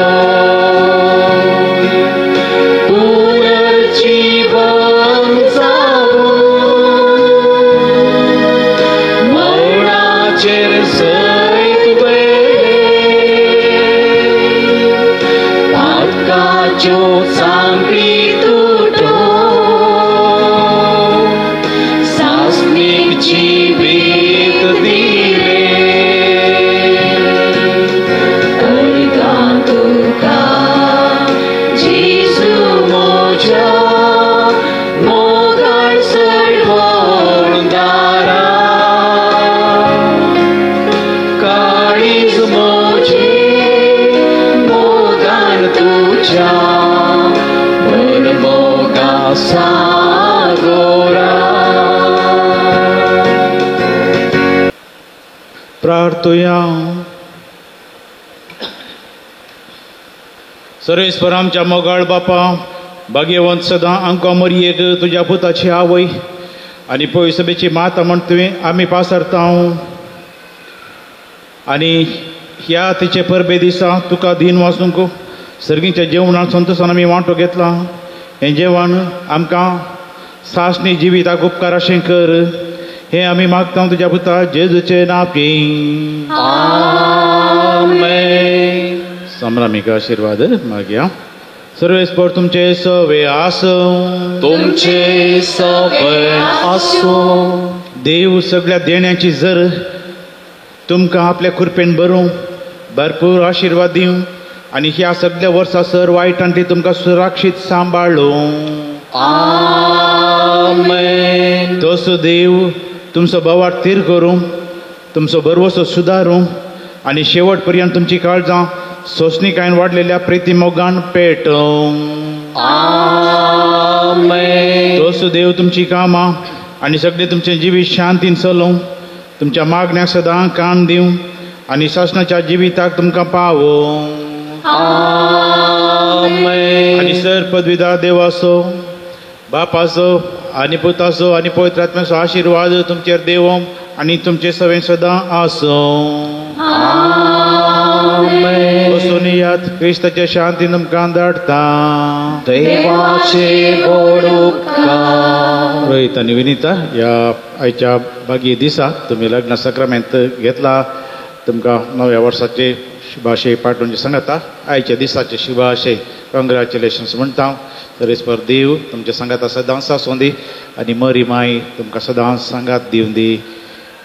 पुनर्जीवन जावून मरणाचेर सैत पातकाच्यो सांगली तुटो सासणीक जिवीत दिले अर्गां तुका जेजू म्हज्या मोगाळ सोडवून दारा काळीज म्हजें मोगान तुज्या भर मोगा सागोरा प्रार्थुया. सर्वेस्पर आमच्या मोगाळ बापा भाग्यवंत सदां आमकां मरयेक तुज्या पुताची आवय आनी पवित्र सभेची माता म्हण तुवें आमी पासरता आनी ह्या तिचे परबे दिसा तुका दिन वाचूंक सर्गीच्या जेवणान संतोशान आमी वांटो घेतला. हें जेवण आमकां सासणी जिविताक उपकार अशें कर. हें आमी मागता तुज्या पुता जेजूचे नांवान. आमेन. संभ्रामीक आशिर्वाद मागया. सर्वेस्पर तुमचे सवे आसो. तुमचे सवे आसो. देव सगळ्या देण्याची जर तुमकां आपल्या कुरपेन भरूं भरपूर आशिर्वाद दिवं आनी ह्या सगळ्या वर्सां सर वायटांतली तुमकां सुरक्षीत सांबाळलो. आमेन. तसो देव तुमचो बोवाळ तीर करूं तुमचो बरवसो सुदारूं आनी शेवट पर्यंत तुमची काळजां सोंसणीकायेन वाडलेल्या प्रिती मोगान पेटोवं. आमेन. तसो देव तुमची कामां आनी सगळें तुमचें जिवीत शांतीन चलोवं तुमच्या मागण्या सदां कान दिवं आनी शासनाच्या जिविताक तुमकां पावोवं. आमेन. आनी सर पदवीदार देवाचो बापाचो आनी पुताचो आनी पवित्र आत्म्याचो आशिर्वाद तुमचेर देवों आनी तुमचे सवें सदां आसो. बसून यात क्रिस्ताचे शांती तुमकां धाडटा. देवाचे गोड उपकार. रोहित आनी विनिता ह्या आयच्या बागी दिसा तुमी लग्न सक्रामेंत घेतला. तुमकां नव्या वर्साचे शुभाशय पाठोवचे सांगता. आयच्या दिसाचे शुभाशय कॉंग्रॅच्युलेशन्स म्हणटा. सर्वेस्पर देव तुमच्या संगाता सदांच आसूं दी आनी मरी माय तुमकां सदांच सांगात दिवन दी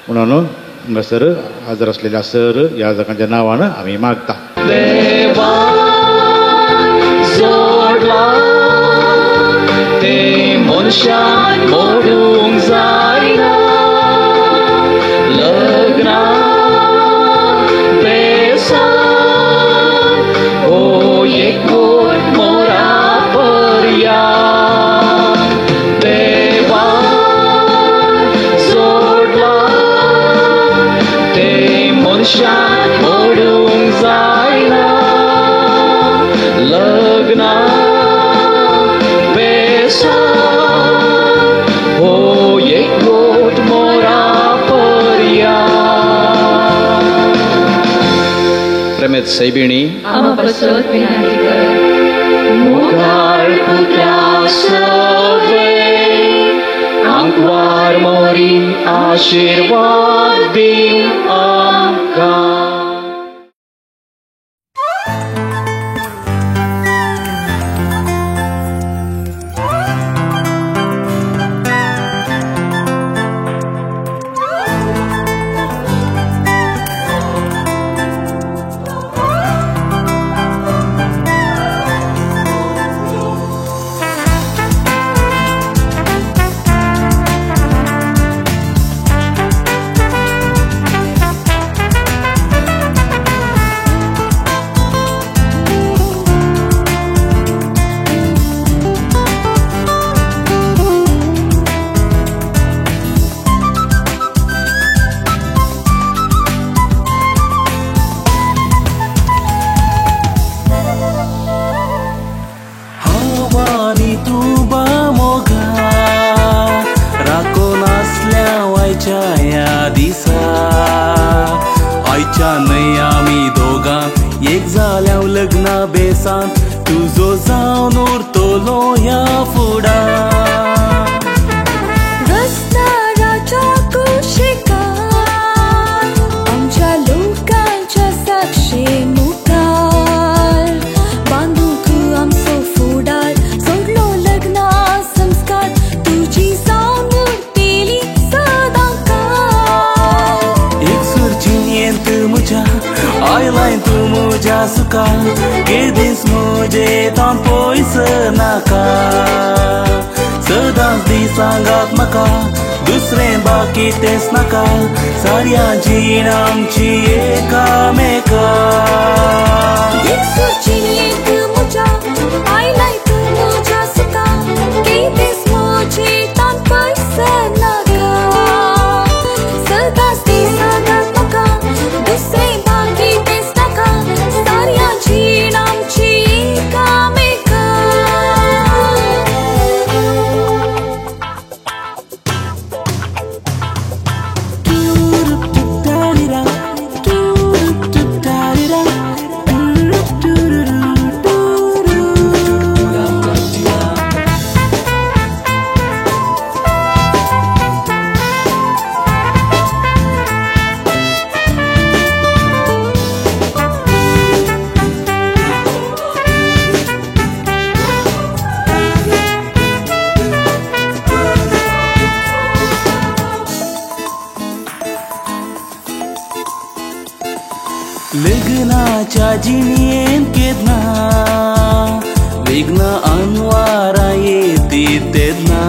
म्हणून हांगासर हाजर आसलेल्या सर ह्या जगांच्या नांवान आमी मागता. देवा जोडला ते मनशान मोडूंक जायना. लग्ना बेसान ओ एकूण मोरा पर्याय. देवा जोडला ते मनशान मोडूंक जायना. लग्ना बेसान हो एकूण मोरा पर्याय. प्रेमेत सैबिणी आम्हा पसरत विनंती कर. मुखार आयच्या न्हय आमी दोगां एक जाल्या लग्ना बेसान तुजो जावन उरतलो ह्या फुडार रस्त्याच्या कुशीकार आमच्या लोकांच्या साक्षी मुखार बांदूंक आमचो फुडार सोडलो लग्ना संस्कार तुजी जावन उरतली सदांकार एक सुर जिणेंत म्हज्या आयलाय तूं म्हज्या सुखार केदीस म्हजे तान पयस नाका सदांच दिसांगात म्हाका दुसरें बाकी तेच नाका साऱ्या जीण आमची एकामेका एक सुचियेक म्हज्या आयलाय तूं म्हज्या सुखार केदीस म्हजे तान पयस नाका सदांच दिसांगात म्हाका दुसरें बाकी तेच नाका साऱ्या जीण आमची एकामेका लग्नाच्या जिणेन केदना विघ्न अनवारा येती तेदना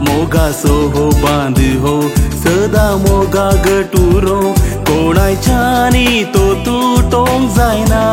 मोगा सोहो बांद हो सदा मोगा गटुरो कोणाच्यानी तो तुटोंक जायना